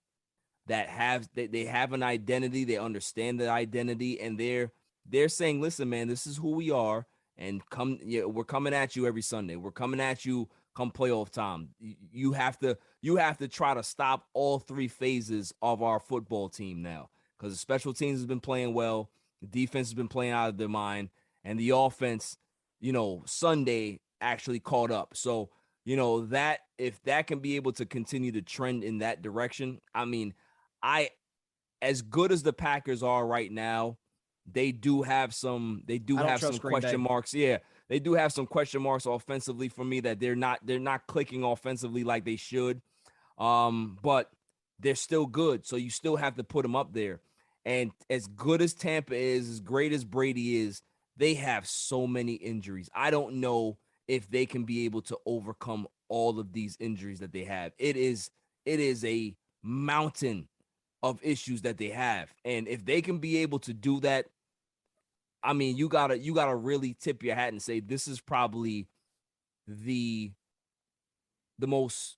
that they have an identity, they understand the identity, and they're saying, listen, man, this is who we are, and we're coming at you every Sunday. We're coming at you come playoff time. You have to try to stop all three phases of our football team now, because the special teams has been playing well, the defense has been playing out of their mind, and the offense, Sunday actually caught up. So, that if that can be able to continue to trend in that direction, I mean, as good as the Packers are right now, they do have some question marks. Yeah, they do have some question marks offensively for me, that they're not clicking offensively like they should. But they're still good, so you still have to put them up there. And as good as Tampa is, as great as Brady is, they have so many injuries. I don't know if they can be able to overcome all of these injuries that they have. It is a mountain of issues that they have. And if they can be able to do that, I mean, you gotta really tip your hat and say this is probably the most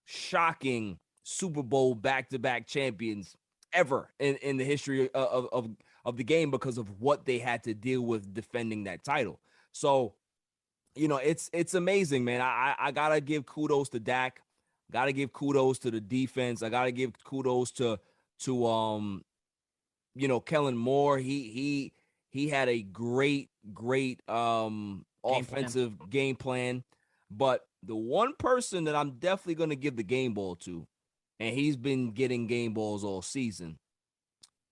shocking Super Bowl back-to-back champions ever in the history of the game, because of what they had to deal with defending that title. So, it's amazing, man. I gotta give kudos to Dak. Gotta give kudos to the defense. I gotta give kudos to Kellen Moore. He had a great offensive game plan. But the one person that I'm definitely gonna give the game ball to, and he's been getting game balls all season,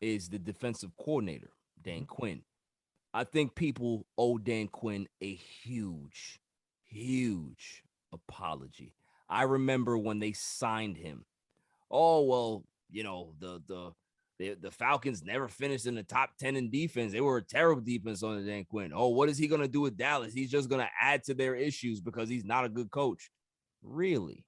is the defensive coordinator, Dan Quinn. I think people owe Dan Quinn a huge apology. I remember when they signed him. Oh, well, the Falcons never finished in the top 10 in defense. They were a terrible defense under Dan Quinn. Oh, what is he going to do with Dallas? He's just going to add to their issues because he's not a good coach. Really?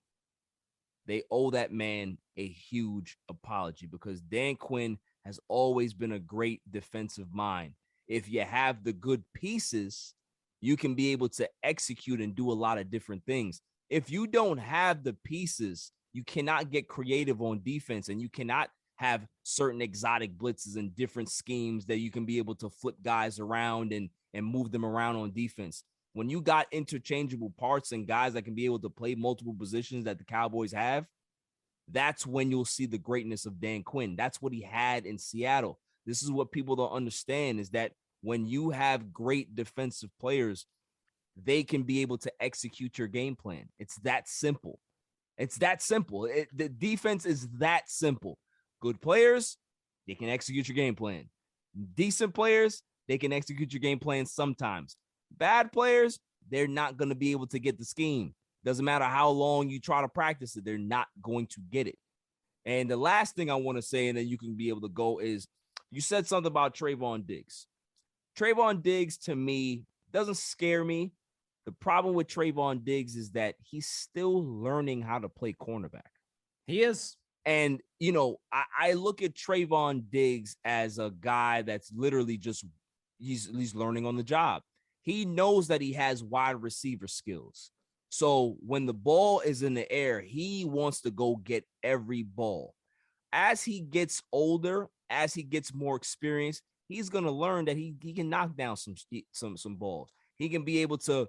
They owe that man a huge apology, because Dan Quinn has always been a great defensive mind. If you have the good pieces, you can be able to execute and do a lot of different things. If you don't have the pieces, you cannot get creative on defense, and you cannot have certain exotic blitzes and different schemes that you can be able to flip guys around and move them around on defense. When you got interchangeable parts and guys that can be able to play multiple positions that the Cowboys have, that's when you'll see the greatness of Dan Quinn. That's what he had in Seattle. This is what people don't understand, is that when you have great defensive players, they can be able to execute your game plan. It's that simple. It's that simple. The defense is that simple. Good players, they can execute your game plan. Decent players, they can execute your game plan sometimes. Bad players, they're not going to be able to get the scheme. Doesn't matter how long you try to practice it, they're not going to get it. And the last thing I want to say, and then you can be able to go, is you said something about Trayvon Diggs. Trayvon Diggs, to me, doesn't scare me. The problem with Trayvon Diggs is that he's still learning how to play cornerback. He is. And, I look at Trayvon Diggs as a guy that's literally just, he's learning on the job. He knows that he has wide receiver skills. So when the ball is in the air, he wants to go get every ball. As he gets older, as he gets more experience, he's going to learn that he can knock down some balls. He can be able to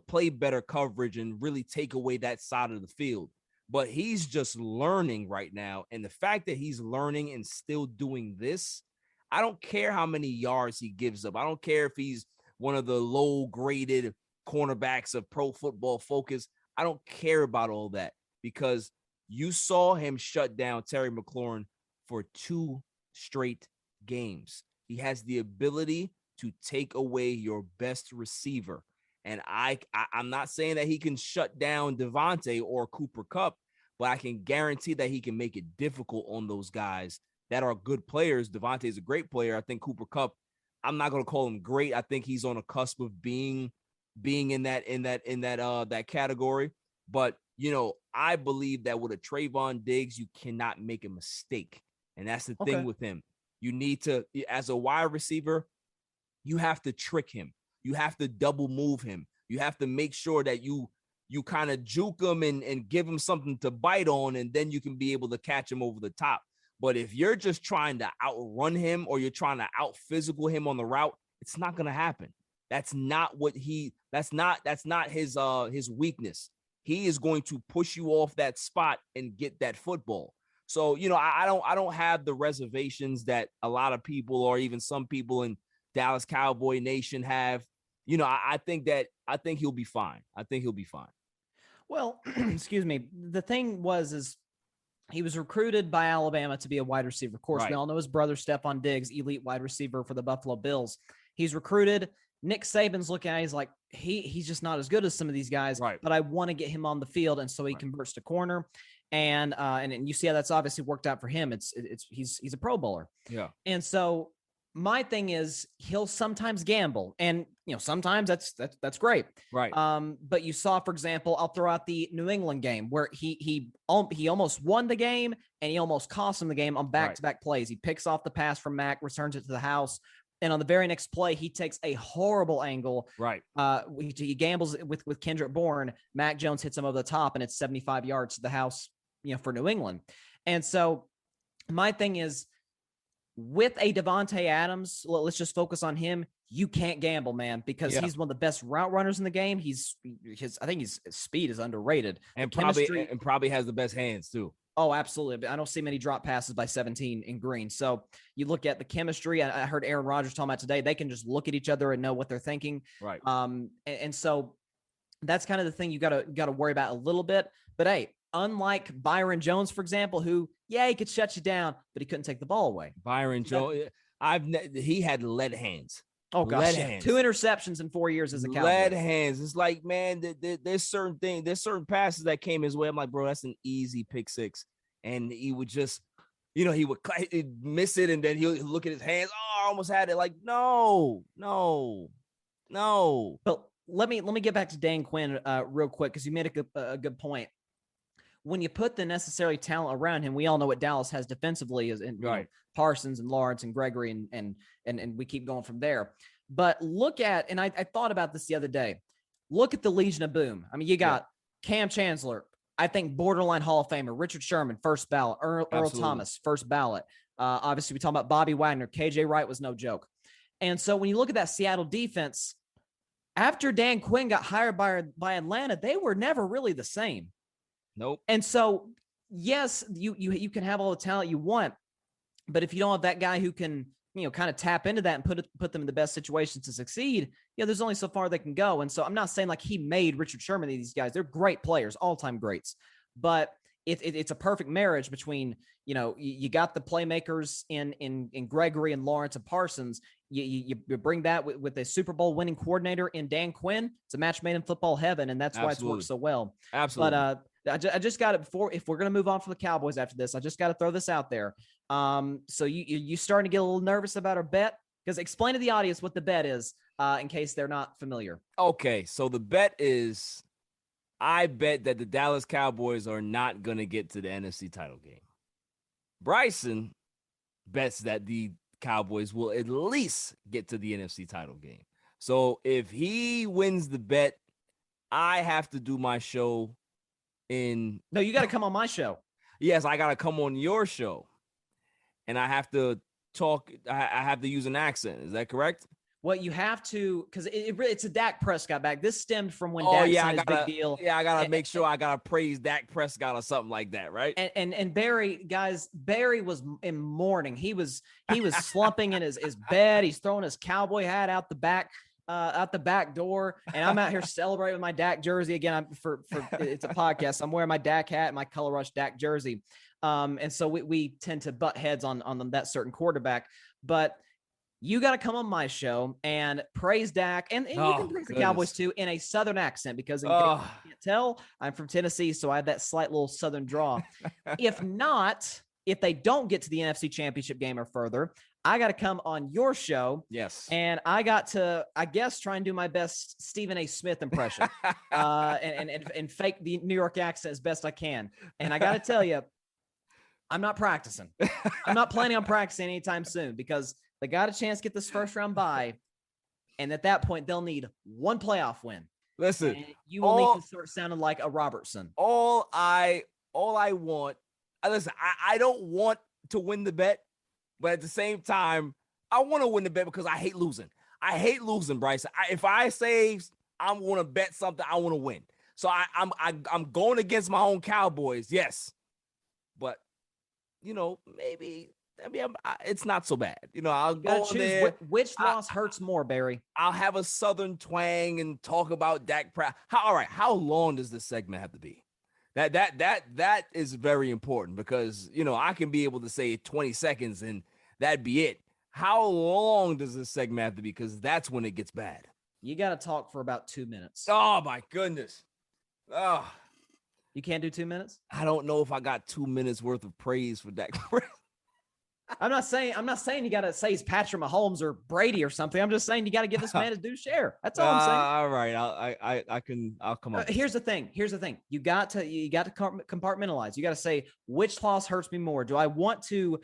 play better coverage and really take away that side of the field. But he's just learning right now. And the fact that he's learning and still doing this, I don't care how many yards he gives up. I don't care if he's one of the low-graded cornerbacks of Pro Football Focus. I don't care about all that, because you saw him shut down Terry McLaurin for 2 straight games. He has the ability to take away your best receiver. And I'm not saying that he can shut down Devontae or Cooper Kupp, but I can guarantee that he can make it difficult on those guys that are good players. Devontae is a great player. I think Cooper Kupp, I'm not going to call him great. I think he's on a cusp of being in that category. But, I believe that with a Trayvon Diggs, you cannot make a mistake. And that's the thing with him. You need to, as a wide receiver, you have to trick him. You have to double move him. You have to make sure that you you kind of juke him and give him something to bite on, and then you can be able to catch him over the top. But if you're just trying to outrun him or you're trying to out physical him on the route, it's not going to happen. That's not his weakness. He is going to push you off that spot and get that football. So, I don't have the reservations that a lot of people or even some people in Dallas Cowboy Nation have. I think he'll be fine. I think he'll be fine. Well, excuse me. The thing is he was recruited by Alabama to be a wide receiver. Of course, right. We all know his brother, Stephon Diggs, elite wide receiver for the Buffalo Bills. He's recruited. Nick Saban's looking at it, he's like, he's just not as good as some of these guys, right. But I want to get him on the field. And so he converts to corner. And you see how that's obviously worked out for him. He's a Pro Bowler. Yeah. And so my thing is he'll sometimes gamble, and sometimes that's great. Right. But you saw, for example, I'll throw out the New England game where he almost won the game and he almost cost him the game on back-to-back plays. He picks off the pass from Mac, returns it to the house. And on the very next play, he takes a horrible angle. Right. He gambles with Kendrick Bourne. Mac Jones hits him over the top, and it's 75 yards to the house, for New England. And so my thing is, with a Devontae Adams, let's just focus on him. You can't gamble, man, because he's one of the best route runners in the game. I think his speed is underrated. And probably has the best hands too. Oh, absolutely. I don't see many drop passes by 17 in Green. So you look at the chemistry. I heard Aaron Rodgers talking about today. They can just look at each other and know what they're thinking. Right. And so that's kind of the thing you got to worry about a little bit. But hey, unlike Byron Jones, for example, who he could shut you down, but he couldn't take the ball away. Byron Jones, he had lead hands. Oh gosh, hands. 2 interceptions in 4 years as a Cowboy. Lead hands. It's like, man, there's certain passes that came his way. I'm like, bro, that's an easy pick six. And he would just, he'd miss it, and then he'll look at his hands. Oh, I almost had it. Like, no. But let me get back to Dan Quinn real quick, because you made a good point. When you put the necessary talent around him, we all know what Dallas has defensively is Parsons and Lawrence and Gregory and we keep going from there. But look at, and I thought about this the other day. Look at the Legion of Boom. I mean, you got Cam Chancellor, I think borderline Hall of Famer, Richard Sherman, first ballot, Earl Thomas, first ballot. Obviously, we talk about Bobby Wagner. KJ Wright was no joke. And so when you look at that Seattle defense, after Dan Quinn got hired by Atlanta, they were never really the same. Nope. And so, yes, you can have all the talent you want, but if you don't have that guy who can, kind of tap into that and put them in the best situations to succeed, there's only so far they can go. And so I'm not saying like he made Richard Sherman, these guys, they're great players, all-time greats, but it's a perfect marriage between, you got the playmakers in Gregory and Lawrence and Parsons. You bring that with a Super Bowl winning coordinator in Dan Quinn. It's a match made in football heaven, and that's why it's worked so well. Absolutely. But I just got it before. If we're going to move on from the Cowboys after this, I just got to throw this out there. So you starting to get a little nervous about our bet? Because explain to the audience what the bet is, in case they're not familiar. Okay, so the bet is, I bet that the Dallas Cowboys are not going to get to the NFC title game. Bryson bets that the Cowboys will at least get to the NFC title game. So if he wins the bet, I have to do my show in... No, you got to come on my show. Yes, I got to come on your show. And I have to talk, I have to use an accent. Is that correct? Well, you have to, because it's a Dak Prescott back. This stemmed from when Dak signed his big deal. Yeah, I got to make sure I got to praise Dak Prescott or something like that, right? And Barry was in mourning. He was slumping in his bed. He's throwing his cowboy hat out the back door. And I'm out here celebrating with my Dak jersey. Again, for it's a podcast. I'm wearing my Dak hat and my Color Rush Dak jersey. And so we tend to butt heads on that certain quarterback. But you got to come on my show and praise Dak, and you can praise the Cowboys too in a Southern accent, because in case you can't tell, I'm from Tennessee, so I have that slight little Southern draw. If they don't get to the NFC Championship game or further, I got to come on your show. Yes. And I got to, I guess, try and do my best Stephen A. Smith impression and fake the New York accent as best I can. And I got to tell you, I'm not practicing. I'm not planning on practicing anytime soon, because they got a chance to get this first round bye. And at that point, they'll need one playoff win. Listen, And you will need to start sounding like a Robertson. All I want, listen, I don't want to win the bet, but at the same time, I want to win the bet because I hate losing. I hate losing, Bryce. If I say I want to bet something, I want to win. So I'm going against my own Cowboys, yes, but maybe it's not so bad. I'll go choose there. Which loss hurts more, Barry? I'll have a Southern twang and talk about Dak Prescott. All right, how long does this segment have to be? That is very important because I can be able to say 20 seconds and that'd be it. How long does this segment have to be? Because that's when it gets bad. You got to talk for about 2 minutes. Oh my goodness. Oh, you can't do 2 minutes? I don't know if I got 2 minutes worth of praise for Dak Prescott. I'm not saying you got to say he's Patrick Mahomes or Brady or something. I'm just saying you got to give this man his due share. That's all I'm saying. All right, I'll come up. Here's the thing. You got to compartmentalize. You got to say which loss hurts me more. Do I want to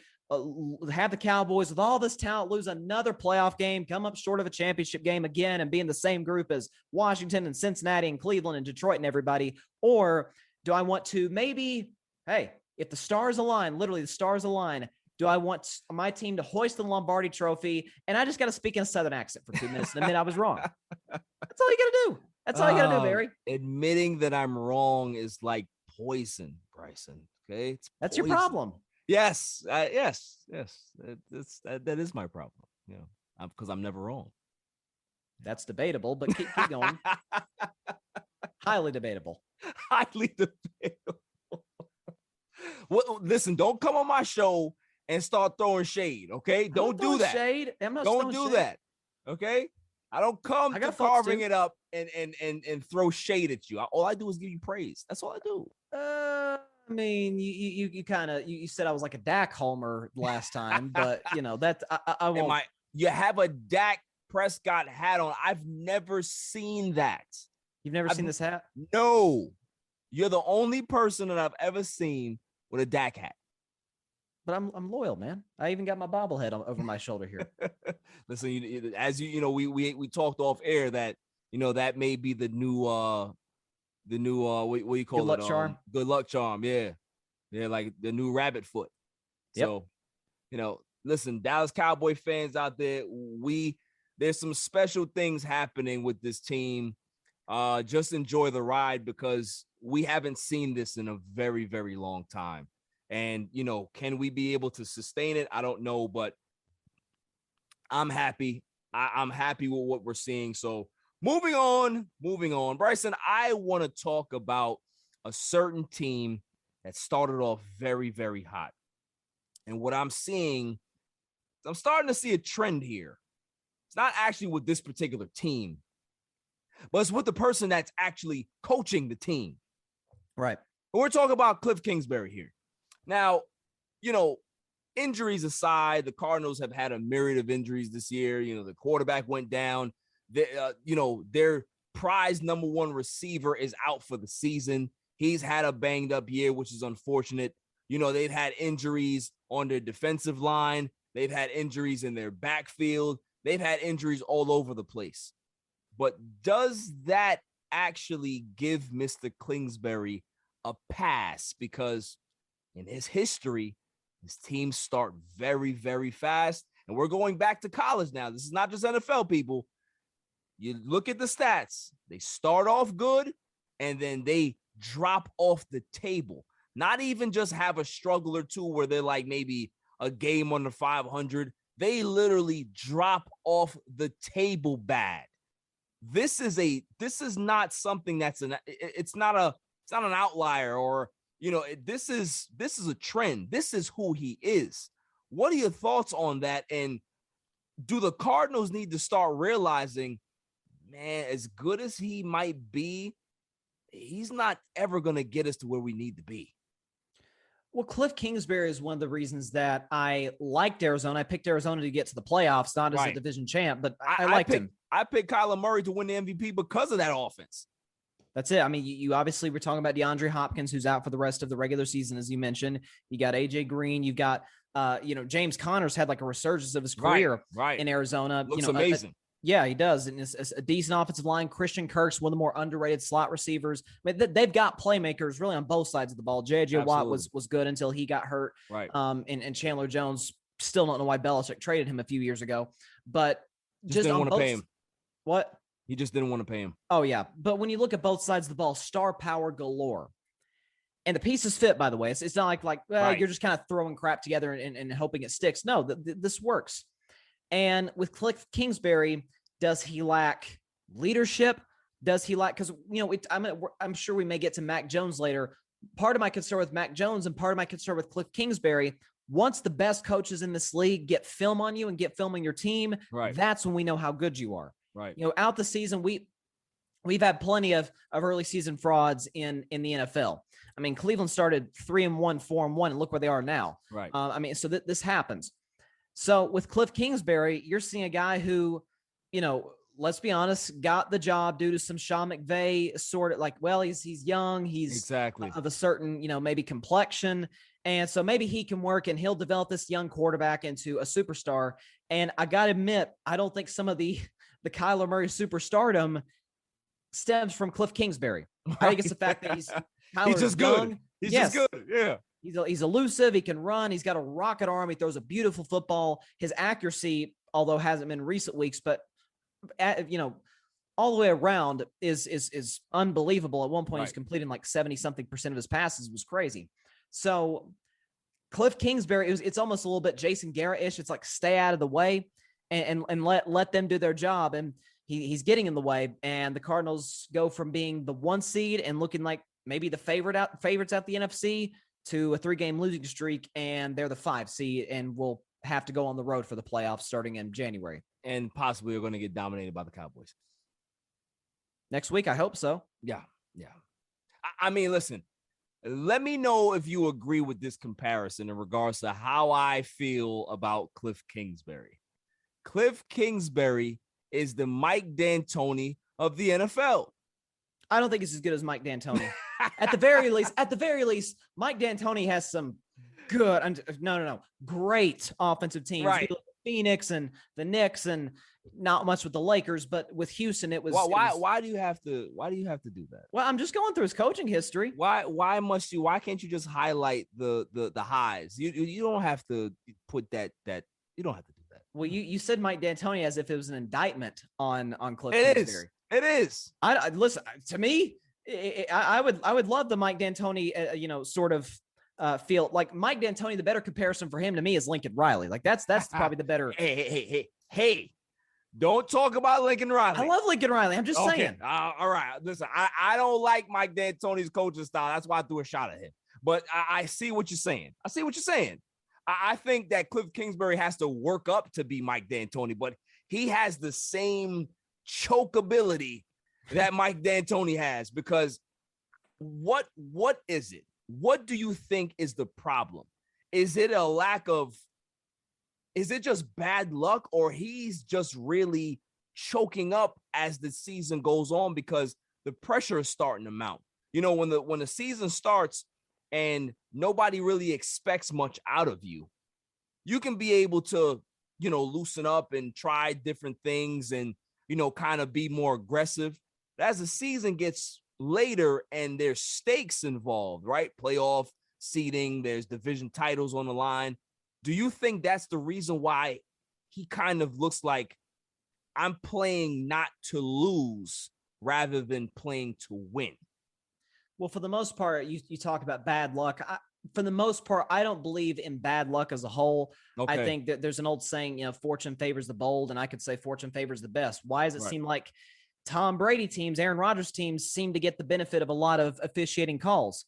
have the Cowboys with all this talent lose another playoff game, come up short of a championship game again, and be in the same group as Washington and Cincinnati and Cleveland and Detroit and everybody? Or do I want to maybe, hey, if the stars align, literally the stars align, do I want my team to hoist the Lombardi trophy? And I just got to speak in a Southern accent for 2 minutes and admit I was wrong. That's all you got to do. That's all you got to do, Barry. Admitting that I'm wrong is like poison, Bryson. Okay, that's your problem. Yes, yes. That is my problem. Because I'm never wrong. That's debatable, but keep going. Highly debatable. Highly debatable. Well, listen, don't come on my show and start throwing shade, okay? Don't do that. Shade. Don't do that, okay? I don't come to carving it up and throw shade at you. All I do is give you praise. That's all I do. I mean, you kind of you said I was like a Dak homer last time, but that I won't. You have a Dak Prescott hat on. I've never seen that. You've never seen this hat? No. You're the only person that I've ever seen with a Dak hat. But I'm loyal, man. I even got my bobblehead over my shoulder here. Listen, as we talked off air that that may be the new what do you call it? Good luck charm. Good luck charm, yeah, like the new rabbit foot. Yep. So listen, Dallas Cowboy fans out there, there's some special things happening with this team. Just enjoy the ride because we haven't seen this in a very, very long time. And, can we be able to sustain it? I don't know, but I'm happy. I'm happy with what we're seeing. So moving on. Bryson, I want to talk about a certain team that started off very, very hot. And what I'm seeing, I'm starting to see a trend here. It's not actually with this particular team, but it's with the person that's actually coaching the team. Right. We're talking about Kliff Kingsbury here. Now, injuries aside, the Cardinals have had a myriad of injuries this year. The quarterback went down. Their prized number one receiver is out for the season. He's had a banged up year, which is unfortunate. They've had injuries on their defensive line. They've had injuries in their backfield. They've had injuries all over the place. But does that actually give Mr. Kingsbury a pass? Because in his history, his teams start very, very fast. And we're going back to college now. This is not just NFL, people. You look at the stats. They start off good, and then they drop off the table. Not even just have a struggle or two where they're like maybe a game under 500. They literally drop off the table bad. This is not something that's it's not an outlier or this is a trend. This is who he is. What are your thoughts on that? And do the Cardinals need to start realizing, man, as good as he might be, he's not ever going to get us to where we need to be? Well, Kliff Kingsbury is one of the reasons that I liked Arizona. I picked Arizona to get to the playoffs, not as a division champ, but I liked him. I picked Kyler Murray to win the MVP because of that offense. That's it. I mean, you obviously were talking about DeAndre Hopkins, who's out for the rest of the regular season, as you mentioned. You got AJ Green. You've got, James Conner's had like a resurgence of his career in Arizona. Looks amazing. Yeah, he does. And it's a decent offensive line. Christian Kirk's one of the more underrated slot receivers. I mean, they've got playmakers really on both sides of the ball. J.J. Watt was good until he got hurt. Right. And Chandler Jones, still don't know why Belichick traded him a few years ago. But just didn't want to pay him. What? He just didn't want to pay him. Oh, yeah. But when you look at both sides of the ball, star power galore. And the pieces fit, by the way. It's not like Right. you're just kind of throwing crap together and hoping it sticks. No, this works. And with Kliff Kingsbury, does he lack leadership? Does he lack, because, I'm sure we may get to Mac Jones later. Part of my concern with Mac Jones and part of my concern with Kliff Kingsbury, once the best coaches in this league get film on you and get film on your team, Right. that's when we know how good you are. Right. Out the season, we've had plenty of early season frauds in the NFL. I mean, Cleveland started 3-1, 4-1, and look where they are now. Right. So this happens. So with Kliff Kingsbury, you're seeing a guy who, let's be honest, got the job due to some Sean McVay sort of like, well, he's young, he's Exactly of a certain, maybe complexion. And so maybe he can work and he'll develop this young quarterback into a superstar. And I got to admit, I don't think some of the Kyler Murray superstardom stems from Kliff Kingsbury. I think it's the fact that he's just young. Good. He's just good. Yeah. He's elusive. He can run. He's got a rocket arm. He throws a beautiful football. His accuracy, although hasn't been in recent weeks, but all the way around is unbelievable. At one point, Right. He's completing like 70-something% of his passes. It was crazy. So Kliff Kingsbury, it's almost a little bit Jason Garrett-ish. It's like stay out of the way and let them do their job. And he's getting in the way. And the Cardinals go from being the 1 seed and looking like maybe the favorites out the NFC to a 3-game losing streak, and they're the 5 seed and will have to go on the road for the playoffs starting in January. And possibly are going to get dominated by the Cowboys. Next week, I hope so. Yeah. I mean, listen, let me know if you agree with this comparison in regards to how I feel about Kliff Kingsbury. Kliff Kingsbury is the Mike D'Antoni of the NFL. I don't think it's as good as Mike D'Antoni. At the very least, Mike D'Antoni has some great offensive teams. Right. You look at Phoenix and the Knicks, and not much with the Lakers, but with Houston, it was. Why do you have to do that? Well, I'm just going through his coaching history. Why can't you just highlight the highs? You don't have to put that you don't have to do that. Well, you said Mike D'Antoni as if it was an indictment on Kliff Kingsbury. It is. I listen to me. I would love the Mike D'Antoni, sort of feel like Mike D'Antoni. The better comparison for him to me is Lincoln Riley. Like that's probably the better. Hey! Don't talk about Lincoln Riley. I love Lincoln Riley. I'm just saying. All right. Listen, I don't like Mike D'Antoni's coaching style. That's why I threw a shot at him. But I see what you're saying. I think that Kliff Kingsbury has to work up to be Mike D'Antoni, but he has the same choke ability that Mike D'Antoni has, because what is it? What do you think is the problem? Is it just bad luck, or he's just really choking up as the season goes on because the pressure is starting to mount? When the season starts and nobody really expects much out of you, you can be able to, loosen up and try different things and, kind of be more aggressive. But as the season gets later and there's stakes involved, right? Playoff seeding, there's division titles on the line. Do you think that's the reason why he kind of looks like, I'm playing not to lose rather than playing to win? Well, for the most part, you talk about bad luck. For the most part, I don't believe in bad luck as a whole. Okay. I think that there's an old saying, fortune favors the bold, and I could say fortune favors the best. Why does it seem like Tom Brady teams, Aaron Rodgers teams seem to get the benefit of a lot of officiating calls?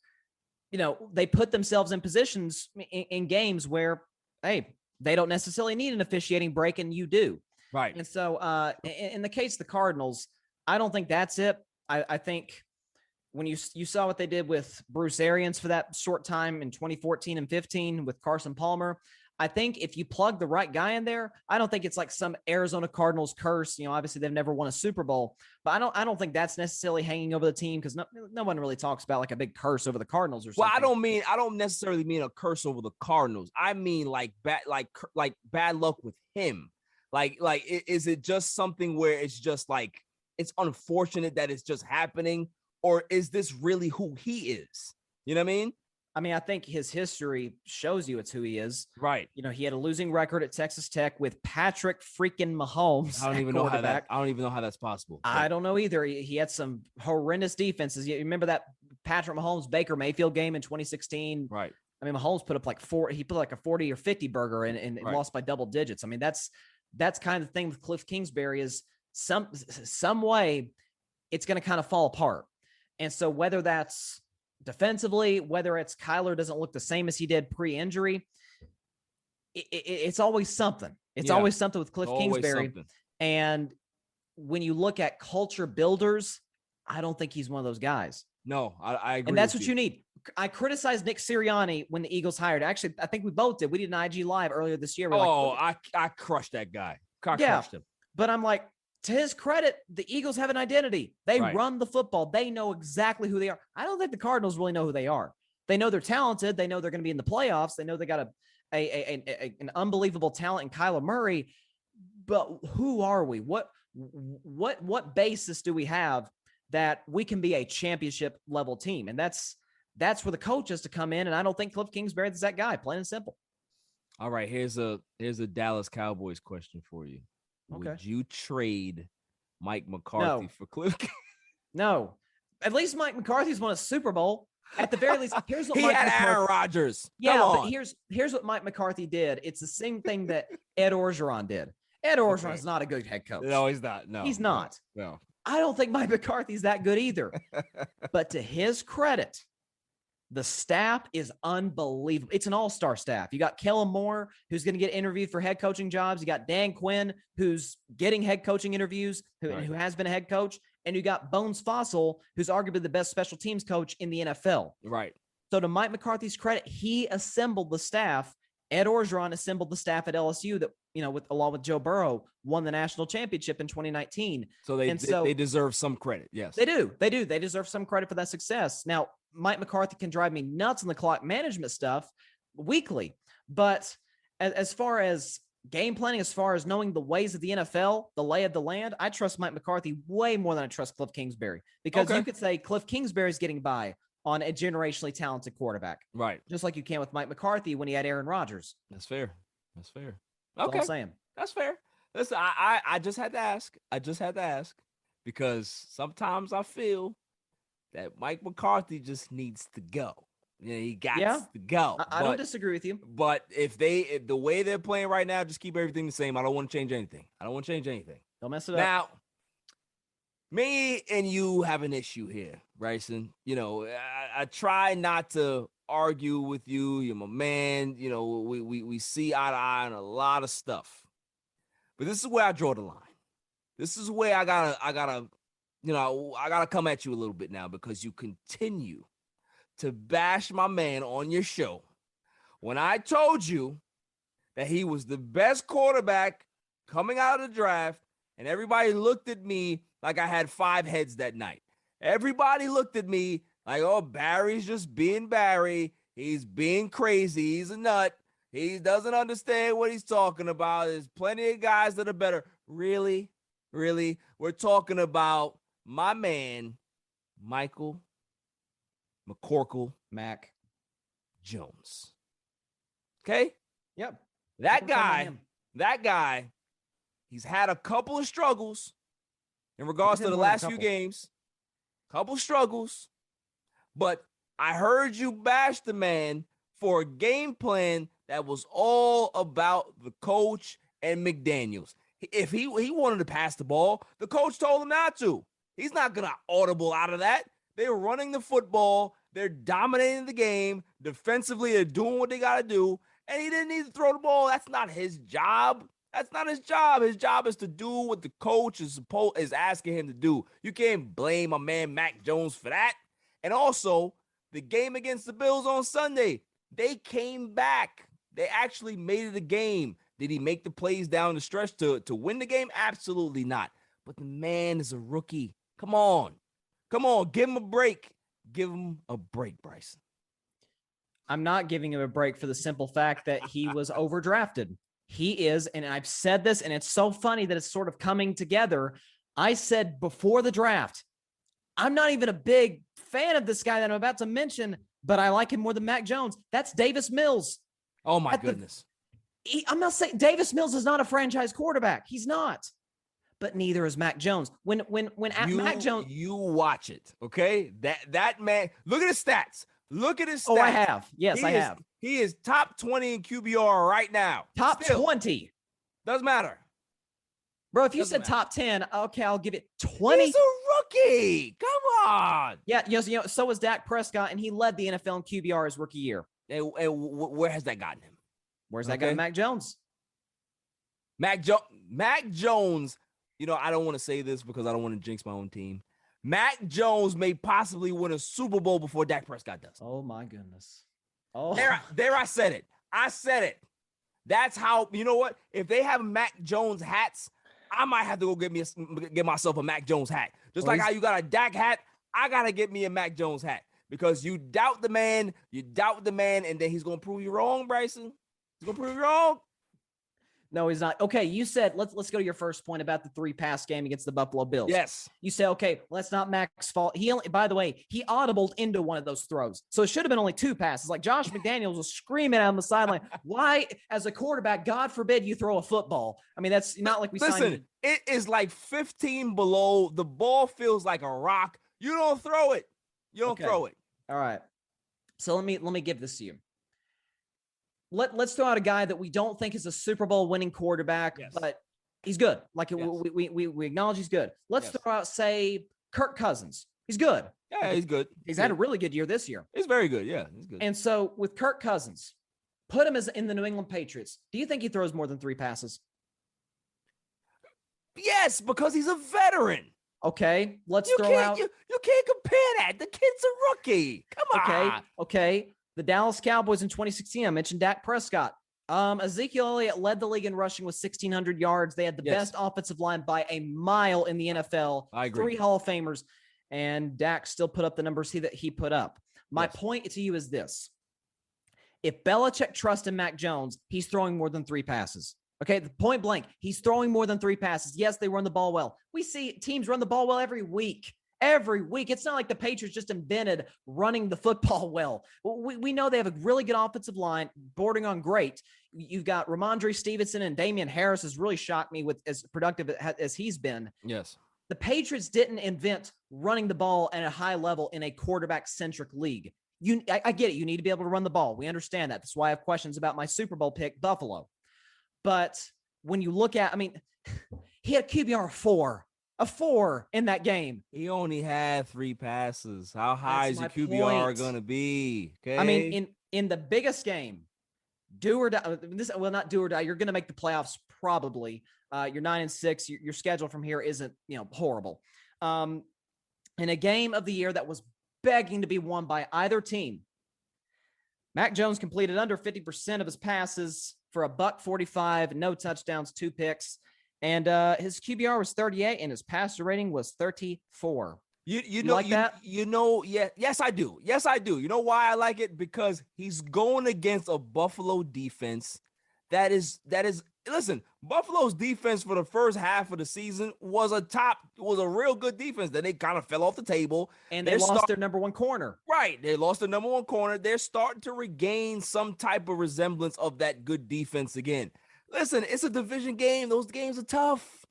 They put themselves in positions in games where, hey, they don't necessarily need an officiating break, and you do. Right. And so in the case of the Cardinals, I don't think that's it. I think when you saw what they did with Bruce Arians for that short time in 2014 and 15 with Carson Palmer, I think if you plug the right guy in there, I don't think it's like some Arizona Cardinals curse. Obviously they've never won a Super Bowl, but I don't think that's necessarily hanging over the team, because no one really talks about like a big curse over the Cardinals or something. Well, I don't necessarily mean a curse over the Cardinals. I mean like bad luck with him. Is it just something where it's just like, it's unfortunate that it's just happening, or is this really who he is? You know what I mean? I mean, I think his history shows you it's who he is. Right. You know, he had a losing record at Texas Tech with Patrick freaking Mahomes. I don't even know how that's possible. I don't know either. He had some horrendous defenses. You remember that Patrick Mahomes Baker Mayfield game in 2016? Right. I mean, Mahomes put up like a 40 or 50 burger and Right. lost by double digits. I mean, that's kind of the thing with Kliff Kingsbury is some way it's going to kind of fall apart. And so whether that's defensively, whether it's Kyler doesn't look the same as he did pre-injury, it's always something. It's always something with Kliff Kingsbury. And when you look at culture builders, I don't think he's one of those guys. No, I agree. And that's what you need. I criticized Nick Sirianni when the Eagles hired. Actually, I think we both did. We did an IG Live earlier this year. I crushed that guy. Crushed him. But I'm like, to his credit, the Eagles have an identity. They run the football. They know exactly who they are. I don't think the Cardinals really know who they are. They know they're talented. They know they're going to be in the playoffs. They know they got an unbelievable talent in Kyler Murray. But who are we? What basis do we have that we can be a championship level team? And that's where the coach has to come in. And I don't think Kliff Kingsbury is that guy, plain and simple. All right, here's a Dallas Cowboys question for you. Okay. Would you trade Mike McCarthy for Kliff? No. At least Mike McCarthy's won a Super Bowl. At the very least, here's what he had Aaron Rodgers. Yeah, but here's what Mike McCarthy did. It's the same thing that Ed Orgeron did. Ed Orgeron is not a good head coach. No, he's not. No, he's not. No. I don't think Mike McCarthy's that good either. But to his credit, the staff is unbelievable. It's an all-star staff. You got Kellen Moore, who's going to get interviewed for head coaching jobs. You got Dan Quinn, who's getting head coaching interviews, who has been a head coach. And you got Bones Fossil, who's arguably the best special teams coach in the NFL. Right. So to Mike McCarthy's credit, he assembled the staff. Ed Orgeron assembled the staff at LSU that, along with Joe Burrow, won the national championship in 2019. So they deserve some credit. Yes, they do. They do. They deserve some credit for that success. Now, Mike McCarthy can drive me nuts on the clock management stuff weekly, but as far as game planning, as far as knowing the ways of the NFL, the lay of the land, I trust Mike McCarthy way more than I trust Kliff Kingsbury, because you could say Kliff Kingsbury is getting by on a generationally talented quarterback. Right. Just like you can with Mike McCarthy when he had Aaron Rodgers. That's fair. That's fair. That's all I'm saying. That's fair. Listen, I just had to ask. Because sometimes I feel that Mike McCarthy just needs to go. He got to go. I don't disagree with you. But if the way they're playing right now, just keep everything the same. I don't want to change anything. Don't mess it up. Now, me and you have an issue here, Bryson. I try not to argue with you. You're my man. We see eye to eye on a lot of stuff. But this is where I draw the line. This is where I gotta come at you a little bit now, because you continue to bash my man on your show when I told you that he was the best quarterback coming out of the draft, and everybody looked at me like I had 5 heads that night. Everybody looked at me like, oh, Barry's just being Barry. He's being crazy. He's a nut. He doesn't understand what he's talking about. There's plenty of guys that are better. Really? We're talking about my man, Michael McCorkle Mac Jones. Okay? Yep. That guy, he's had a couple of struggles in regards to the last few games. Couple struggles. But I heard you bash the man for a game plan that was all about the coach and McDaniels. If he wanted to pass the ball, the coach told him not to. He's not going to audible out of that. They're running the football. They're dominating the game. Defensively, they're doing what they got to do. And he didn't need to throw the ball. That's not his job. That's not his job. His job is to do what the coach is asking him to do. You can't blame my man Mac Jones for that. And also, the game against the Bills on Sunday, they came back. They actually made it a game. Did he make the plays down the stretch to win the game? Absolutely not. But the man is a rookie. Come on. Give him a break. Give him a break, Bryson. I'm not giving him a break for the simple fact that he was overdrafted. He is, and I've said this, and it's so funny that it's sort of coming together. I said before the draft, I'm not even a big fan of this guy that I'm about to mention, but I like him more than Mac Jones. That's Davis Mills. Oh, my goodness. I'm not saying Davis Mills is not a franchise quarterback. He's not. But neither is Mac Jones. When Mac Jones, you watch it, okay? That man, look at his stats. Look at his stats. Oh, I have. Yes, I have. He is top 20 in QBR right now. Top 20. Doesn't matter. Bro, if you said top 10, okay, I'll give it 20. He's a rookie. Come on. Yeah, so was Dak Prescott, and he led the NFL in QBR his rookie year. And where has that gotten him? Where's that gotten Mac Jones? Mac Jones, I don't want to say this because I don't want to jinx my own team. Mac Jones may possibly win a Super Bowl before Dak Prescott does. Oh, my goodness. Oh, there I said it. I said it. That's how, you know what? If they have Mac Jones hats, I might have to go get myself a Mac Jones hat. Just like how you got a Dak hat, I got to get me a Mac Jones hat because you doubt the man, and then he's going to prove you wrong, Bryson. He's going to prove you wrong. No, he's not. Okay, you said, let's go to your first point about the 3-pass game against the Buffalo Bills. Yes. You say, okay, well, that's not Mac's fault. By the way, he audibled into one of those throws. So it should have been only 2 passes. Like Josh McDaniels was screaming out on the sideline. Why, as a quarterback, God forbid you throw a football? I mean, that's not like we Listen, it is like 15 below. The ball feels like a rock. You don't throw it. You don't throw it. All right. So let me give this to you. Let's throw out a guy that we don't think is a Super Bowl winning quarterback, but he's good. Like we acknowledge he's good. Let's throw out, say, Kirk Cousins. He's good. Yeah, he's good. He's had a really good year this year. He's very good. Yeah, he's good. And so with Kirk Cousins, put him as in the New England Patriots. Do you think he throws more than 3 passes? Yes, because he's a veteran. Okay, let's throw out. You can't compare that. The kid's a rookie. Come on. Okay. The Dallas Cowboys in 2016, I mentioned Dak Prescott. 𝐥𝐤𝐤𝐿 Elliott led the league in rushing with 1,600 yards. They had the best offensive line by a mile in the NFL. I agree. 3 Hall of Famers, and Dak still put up the numbers that he put up. My point to you is this. If Belichick trusts in Mac Jones, he's throwing more than 3 passes. Okay, the point blank, he's throwing more than 3 passes. Yes, they run the ball well. We see teams run the ball well every week. Every week. It's not like the Patriots just invented running the football well. We know they have a really good offensive line, bordering on great. You've got Ramondre Stevenson, and Damian Harris has really shocked me with as productive as he's been. Yes. The Patriots didn't invent running the ball at a high level in a quarterback-centric league. I get it. You need to be able to run the ball. We understand that. That's why I have questions about my Super Bowl pick, Buffalo. But when you look at, he had a QBR of 4 in that game. He only had 3 passes. How high is your QBR going to be? Okay. In the biggest game, do or die. Not do or die. You're going to make the playoffs probably. You're 9-6. Your schedule from here isn't horrible. In a game of the year that was begging to be won by either team, Mac Jones completed under 50% of his passes for $145, no touchdowns, 2 picks. And his QBR was 38, and his passer rating was 34. You know like that? Yes, I do. Yes, I do. You know why I like it? Because he's going against a Buffalo defense that is. Listen, Buffalo's defense for the first half of the season was a real good defense. Then they kind of fell off the table, and they lost their number 1 corner. Right, they lost their number 1 corner. They're starting to regain some type of resemblance of that good defense again. Listen, it's a division game. Those games are tough.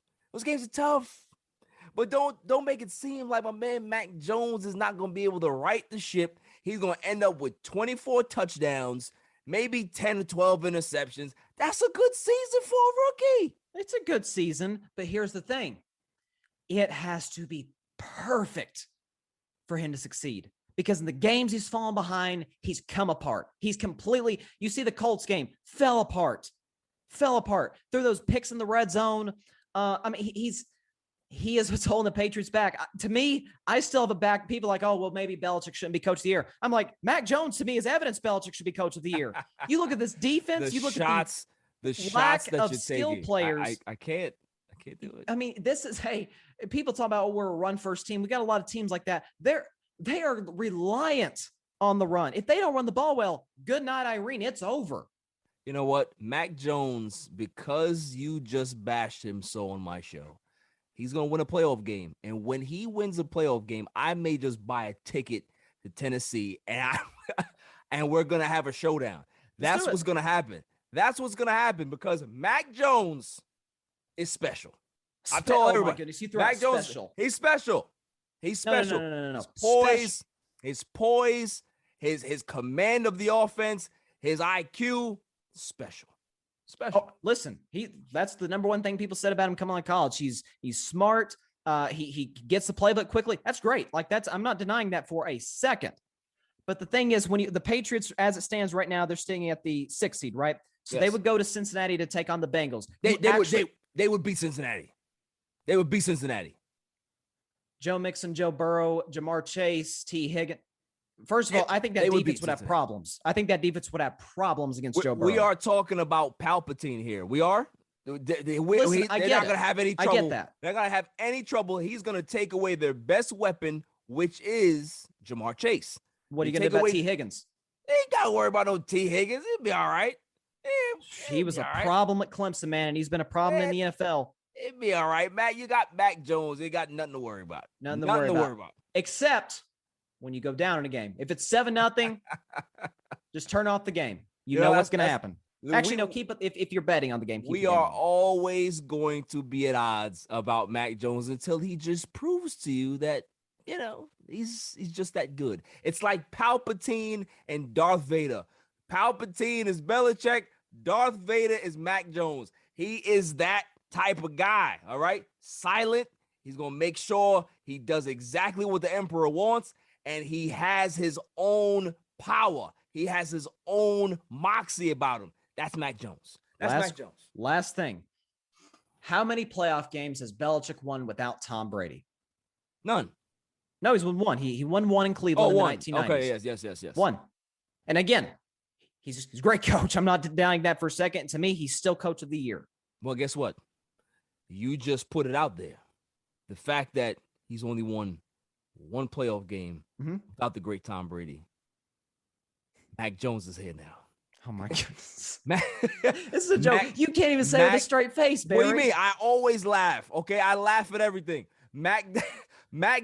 But don't make it seem like my man Mac Jones is not going to be able to right the ship. He's going to end up with 24 touchdowns, maybe 10 or 12 interceptions. That's a good season for a rookie. It's a good season, but here's the thing. It has to be perfect for him to succeed. Because in the games he's fallen behind, he's come apart. You see the Colts game, fell apart through those picks in the red zone. He is what's holding the Patriots back. To me, I still have a back. People are like, oh, well, maybe Belichick shouldn't be coach of the year. I'm like, Mac Jones to me is evidence Belichick should be coach of the year. You look at this defense. You look at the shots that you're taking. Players. I can't do it. This is people talk about we're a run first team. We got a lot of teams like that. They are reliant on the run. If they don't run the ball well, good night, Irene. It's over. You know what? Mac Jones, because you just bashed him so on my show, he's going to win a playoff game. And when he wins a playoff game, I may just buy a ticket to Tennessee and we're going to have a showdown. That's what's going to happen. That's what's going to happen because Mac Jones is special. I told everybody. My goodness, you threw Mac Jones, special. He's special. He's special. No. His poise, his command of the offense, his IQ, special. Oh, listen, that's the number one thing people said about him coming out of college. He's smart. He gets the playbook quickly. That's great. I'm not denying that for a second. But the thing is, when the Patriots, as it stands right now, they're staying at the 6th seed, right? So they would go to Cincinnati to take on the Bengals. They would beat Cincinnati. They would beat Cincinnati. Joe Mixon, Joe Burrow, Jamar Chase, T. Higgins. First of all, I think that defense would have problems. I think that defense would have problems against Joe Burrow. We are talking about Palpatine here. We are. They're not going to have any trouble. I get that. They're not going to have any trouble. He's going to take away their best weapon, which is Jamar Chase. What are you going to do about T. Higgins? They ain't got to worry about no T. Higgins. He'll be all right. He was a problem at Clemson, man, and he's been a problem in the NFL. It'd be all right, Matt. You got Mac Jones. They got nothing to worry about. Nothing to worry about. Except when you go down in a game. If it's 7-0, just turn off the game. You know what's going to happen. Actually, no, keep it if you're betting on the game. We are always going to be at odds about Mac Jones until he just proves to you that, he's just that good. It's like Palpatine and Darth Vader. Palpatine is Belichick. Darth Vader is Mac Jones. He is that type of guy, all right? Silent. He's going to make sure he does exactly what the emperor wants, and he has his own power. He has his own moxie about him. That's Mac Jones. Mac Jones. Last thing. How many playoff games has Belichick won without Tom Brady? None. No, he's won one. He won one in Cleveland in the 1990s. Okay, yes. One. And again, he's a great coach. I'm not denying that for a second. To me, he's still coach of the year. Well, guess what? You just put it out there. The fact that he's only won one playoff game without the great Tom Brady. Mac Jones is here now. Oh, my goodness. This is a joke. You can't even say it with a straight face, Barry. What do you mean? I always laugh, okay? I laugh at everything. Mac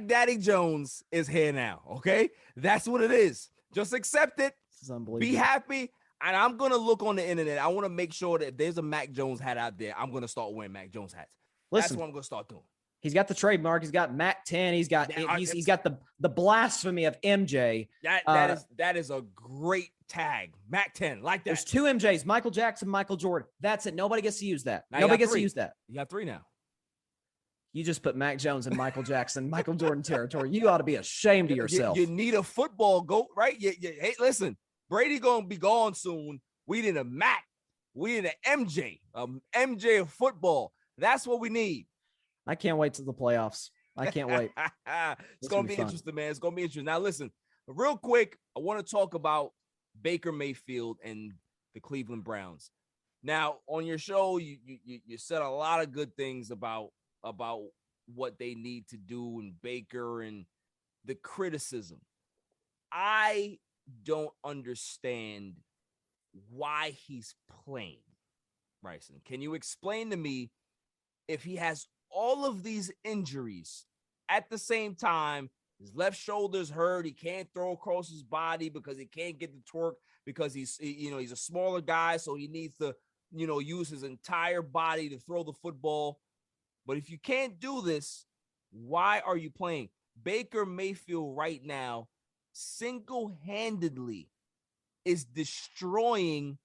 Daddy Jones is here now, okay? That's what it is. Just accept it. This is unbelievable. Be happy. And I'm going to look on the internet. I want to make sure that if there's a Mac Jones hat out there, I'm going to start wearing Mac Jones hats. That's what I'm going to start doing. He's got the trademark. He's got Mac 10. He's got the blasphemy of MJ. That is a great tag. Mac 10, like that. There's two MJs, Michael Jackson, Michael Jordan. That's it. Nobody gets to use that. Nobody gets to use that. You got 3 now. You just put Mac Jones and Michael Jackson, Michael Jordan territory. You ought to be ashamed of yourself. You need a football goat, right? Hey, listen, Brady going to be gone soon. We need a Mac. We need an MJ of football. That's what we need. I can't wait to the playoffs. I can't wait. It's going to be interesting, man. It's going to be interesting. Now, listen, real quick, I want to talk about Baker Mayfield and the Cleveland Browns. Now, on your show, you said a lot of good things about what they need to do and Baker and the criticism. I don't understand why he's playing, Bryson. Can you explain to me if he has all of these injuries at the same time? His left shoulder's hurt. He can't throw across his body because he can't get the torque because he's a smaller guy, so he needs to, use his entire body to throw the football. But if you can't do this, why are you playing? Baker Mayfield right now single-handedly is destroying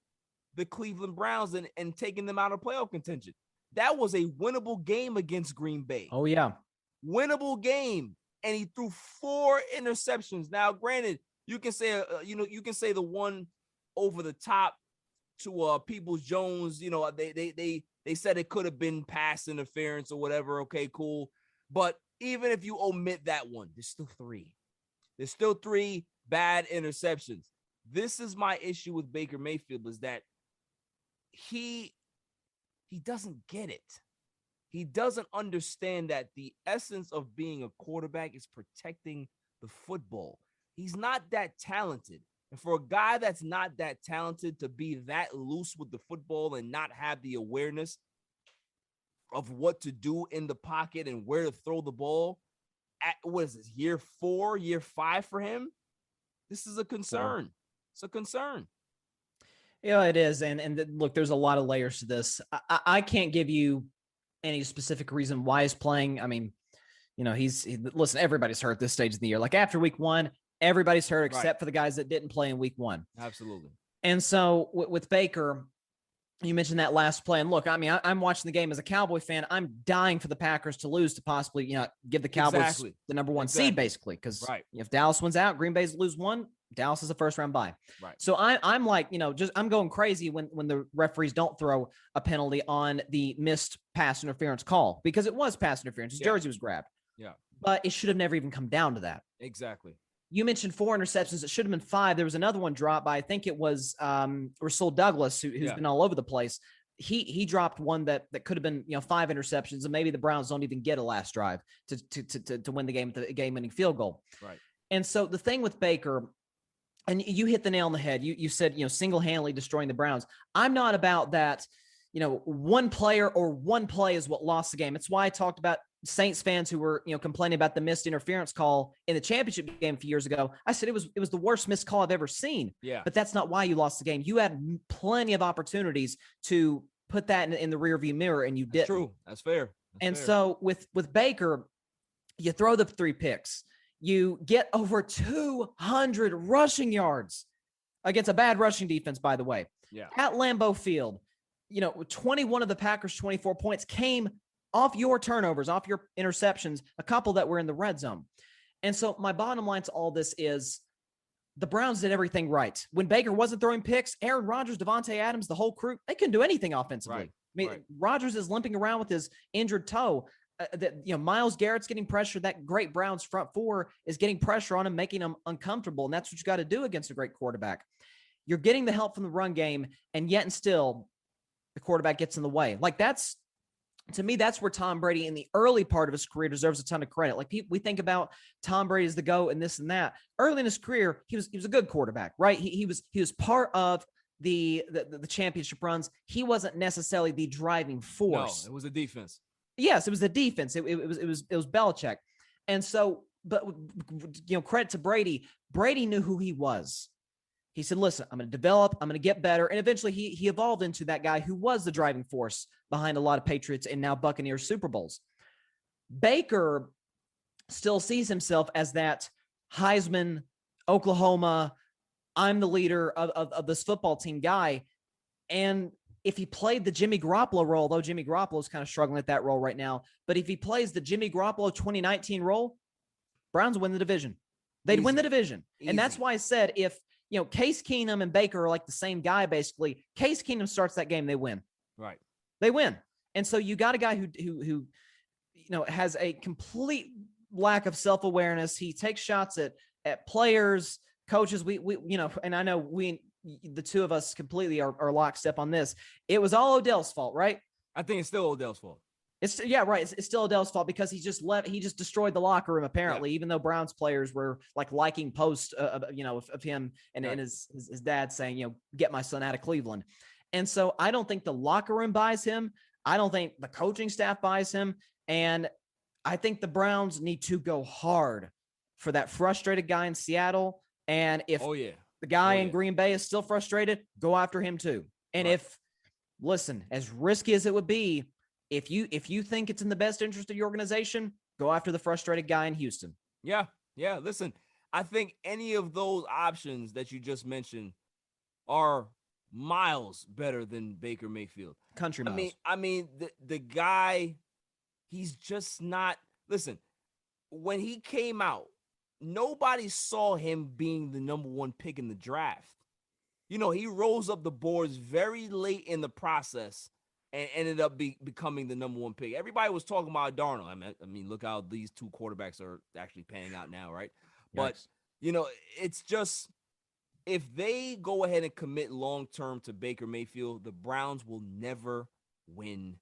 the Cleveland Browns and taking them out of playoff contention. That was a winnable game against Green Bay. Oh, yeah. Winnable game. And he threw 4 interceptions. Now, granted, you can say, the one over the top to Peoples-Jones, they said it could have been pass interference or whatever. Okay, cool. But even if you omit that one, there's still 3. There's still 3 bad interceptions. This is my issue with Baker Mayfield, is that he doesn't get it. He doesn't understand that the essence of being a quarterback is protecting the football. He's not that talented. And for a guy that's not that talented to be that loose with the football and not have the awareness of what to do in the pocket and where to throw the ball at, what is this, year 4, year 5 for him? This is a concern. It's a concern. Yeah, it is. And look, there's a lot of layers to this. I can't give you any specific reason why he's playing. I mean, listen, everybody's hurt this stage of the year. Like after week 1, everybody's hurt except for the guys that didn't play in week 1. Absolutely. And so with Baker, you mentioned that last play. And look, I mean, I'm watching the game as a Cowboy fan. I'm dying for the Packers to lose to possibly, give the Cowboys the number 1 seed, basically. Because if Dallas wins out, Green Bay's lose 1, Dallas is a first-round bye. Right. So I'm like, I'm going crazy when the referees don't throw a penalty on the missed pass interference call, because it was pass interference. His jersey was grabbed. Yeah. But it should have never even come down to that. Exactly. You mentioned 4 interceptions. It should have been 5. There was another one dropped by, I think it was Russell Douglas, who's been all over the place. He dropped one that could have been 5 interceptions, and maybe the Browns don't even get a last drive to win the game with the game-winning field goal. Right. And so the thing with Baker, and you hit the nail on the head. You said single-handedly destroying the Browns. I'm not about that. One player or one play is what lost the game. It's why I talked about Saints fans who were, complaining about the missed interference call in the championship game a few years ago. I said it was the worst missed call I've ever seen. Yeah. But that's not why you lost the game. You had plenty of opportunities to put that in the rearview mirror, and you didn't. True. That's fair. So with Baker, you throw the 3 picks. You get over 200 rushing yards against a bad rushing defense, by the way. Yeah. At Lambeau Field, 21 of the Packers' 24 points came off your turnovers, off your interceptions, a couple that were in the red zone. And so my bottom line to all this is the Browns did everything right. When Baker wasn't throwing picks, Aaron Rodgers, Devontae Adams, the whole crew, they couldn't do anything offensively. Right. I mean, Rodgers is limping around with his injured toe. Myles Garrett's getting pressure. That great Browns front 4 is getting pressure on him, making him uncomfortable. And that's what you got to do against a great quarterback. You're getting the help from the run game, and yet and still the quarterback gets in the way. Like to me, that's where Tom Brady in the early part of his career deserves a ton of credit. Like we think about Tom Brady as the GOAT and this and that. Early in his career, he was a good quarterback, right? He was part of the championship runs. He wasn't necessarily the driving force. No, it was a defense. Yes, it was the defense. It was Belichick. And so, but credit to Brady. Brady knew who he was. He said, listen, I'm going to develop, I'm going to get better. And eventually he evolved into that guy who was the driving force behind a lot of Patriots and now Buccaneers Super Bowls. Baker still sees himself as that Heisman, Oklahoma, I'm the leader of this football team guy. And if he played the Jimmy Garoppolo role, though Jimmy Garoppolo is kind of struggling at that role right now, but if he plays the Jimmy Garoppolo 2019 role, Browns win the division. They'd win the division. And that's why I said if, Case Keenum and Baker are like the same guy, basically, Case Keenum starts that game, they win. Right. They win. And so you got a guy who has a complete lack of self-awareness. He takes shots at players, coaches. We and I know the two of us completely are lockstep on this. It was all Odell's fault, right? I think it's still Odell's fault. It's still Odell's fault because he just destroyed the locker room, apparently, even though Browns players were like liking posts of him and his dad saying, get my son out of Cleveland. And so I don't think the locker room buys him. I don't think the coaching staff buys him. And I think the Browns need to go hard for that frustrated guy in Seattle. And if the guy in Green Bay is still frustrated, go after him too. And listen, as risky as it would be, if you think it's in the best interest of your organization, go after the frustrated guy in Houston. Yeah. Listen, I think any of those options that you just mentioned are miles better than Baker Mayfield. Country miles. I mean, the guy, he's just not. Listen, when he came out, nobody saw him being the number 1 pick in the draft. He rose up the boards very late in the process and ended up becoming the number 1 pick. Everybody was talking about Darnold. I mean, look how these 2 quarterbacks are actually panning out now, right? Yikes. But, it's just, if they go ahead and commit long-term to Baker Mayfield, the Browns will never win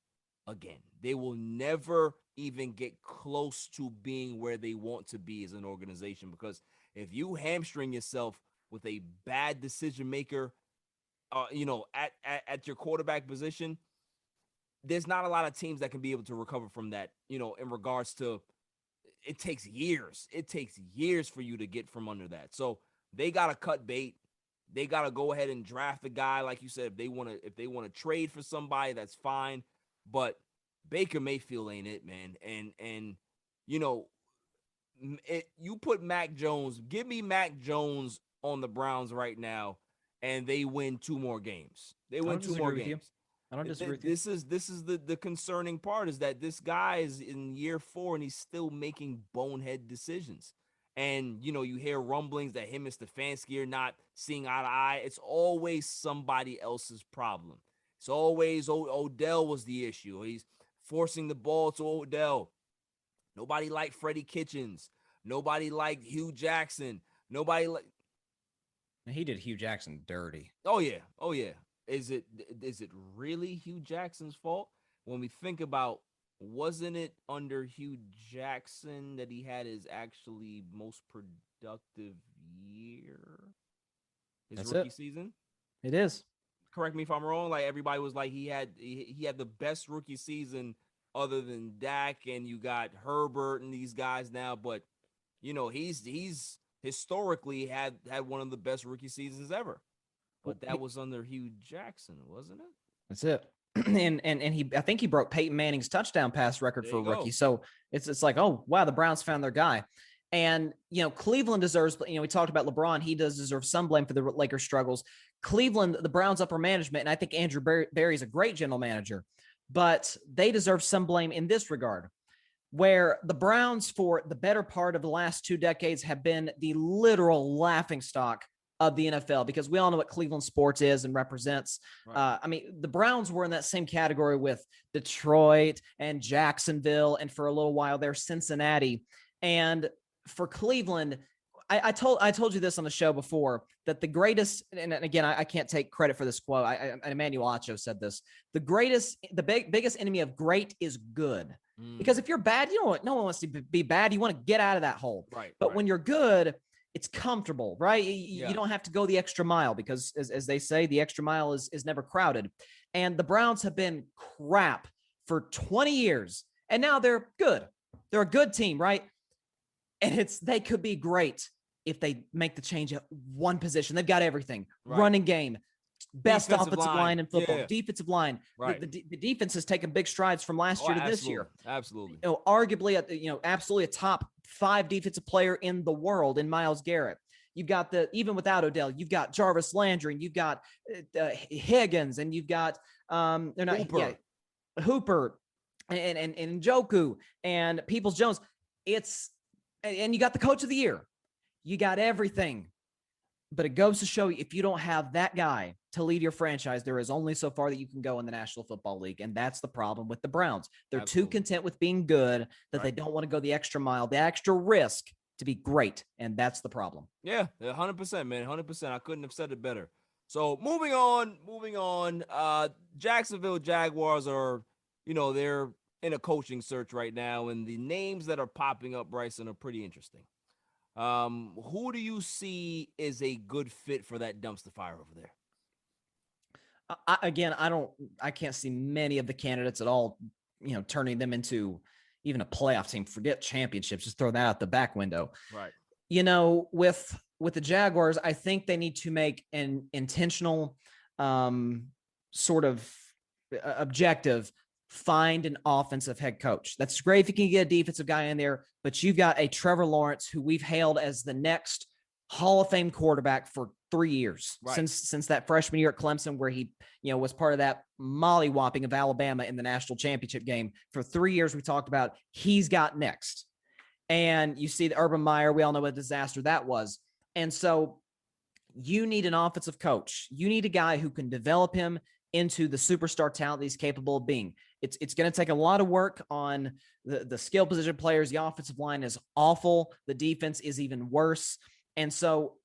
again. They will never even get close to being where they want to be as an organization, because if you hamstring yourself with a bad decision maker, at your quarterback position, there's not a lot of teams that can be able to recover from that, in regards to it takes years. It takes years for you to get from under that. So they got to cut bait. They got to go ahead and draft a guy. Like you said, if they want to trade for somebody, that's fine. But Baker Mayfield ain't it, man. And you put Mac Jones, give me Mac Jones on the Browns right now, and they win 2 more games. They win 2 more games. I don't disagree with you. This is the concerning part, is that this guy is in year 4 and he's still making bonehead decisions. And, you hear rumblings that him and Stefanski are not seeing eye to eye. It's always somebody else's problem. It's always Odell was the issue. He's forcing the ball to Odell. Nobody liked Freddie Kitchens. Nobody liked Hugh Jackson. Nobody like. He did Hugh Jackson dirty. Oh yeah. Is it really Hugh Jackson's fault? When we think about, wasn't it under Hugh Jackson that he had his actually most productive year? His rookie season? It is. Correct me if I'm wrong. Like, everybody was like, he had the best rookie season other than Dak, and you got Herbert and these guys now, but he's historically had one of the best rookie seasons ever. But that was under Hugh Jackson, wasn't it? That's it. And I think he broke Peyton Manning's touchdown pass record for a rookie. So it's like, oh wow, the Browns found their guy. And Cleveland deserves, we talked about LeBron, he does deserve some blame for the Lakers' struggles. Cleveland, the Browns upper management, and I think Andrew Berry's a great general manager, but they deserve some blame in this regard, where the Browns for the better part of the last 2 decades have been the literal laughingstock of the NFL, because we all know what Cleveland sports is and represents. Right. The Browns were in that same category with Detroit and Jacksonville, and for a little while there, Cincinnati. And for Cleveland, I told you this on the show before, that the greatest, and again, I can't take credit for this quote. 𝐦𝐤𝐤𝐤 said this: the biggest enemy of great is good. Because if you're bad, no one wants to be bad. You want to get out of that hole. Right. But when you're good, it's comfortable, right? You don't have to go the extra mile, because as they say, the extra mile is never crowded. And the Browns have been crap for 20 years, and now they're good. They're a good team, right? And they could be great if they make the change at one position. They've got everything. Right. Running game, best offensive line in football, defensive line. Right. The defense has taken big strides from last year to this year. Absolutely. Arguably, absolutely a top 5 defensive player in the world in 𝐤𝐬𝐤𝐿 Garrett. You've got even without Odell, you've got Jarvis Landry, and you've got Higgins, and you've got Hooper and 𝐥𝐤𝐤𝐿 and Peoples-Jones. And you got the coach of the year. You got everything. But it goes to show you, if you don't have that guy to lead your franchise, there is only so far that you can go in the National Football League. And that's the problem with the Browns. They're too content with being good that they don't want to go the extra mile, the extra risk to be great. And that's the problem. Yeah, 100%, man. 100%. I couldn't have said it better. So moving on, Jacksonville Jaguars are, they're in a coaching search right now, and the names that are popping up, Bryson, are pretty interesting. Who do you see is a good fit for that dumpster fire over there? I can't see many of the candidates at all, turning them into even a playoff team. Forget championships, just throw that out the back window. Right. With the Jaguars, I think they need to make an intentional sort of objective. Find an offensive head coach. That's great if you can get a defensive guy in there, but you've got a Trevor Lawrence who we've hailed as the next Hall of Fame quarterback for 3 years, right, since that freshman year at Clemson, where he, was part of that mollywhopping of Alabama in the national championship game. For 3 years, we talked about he's got next. And you see the Urban Meyer, we all know what a disaster that was. And so you need an offensive coach. You need a guy who can develop him into the superstar talent that he's capable of being. It's going to take a lot of work on the skill position players. The offensive line is awful. The defense is even worse. And so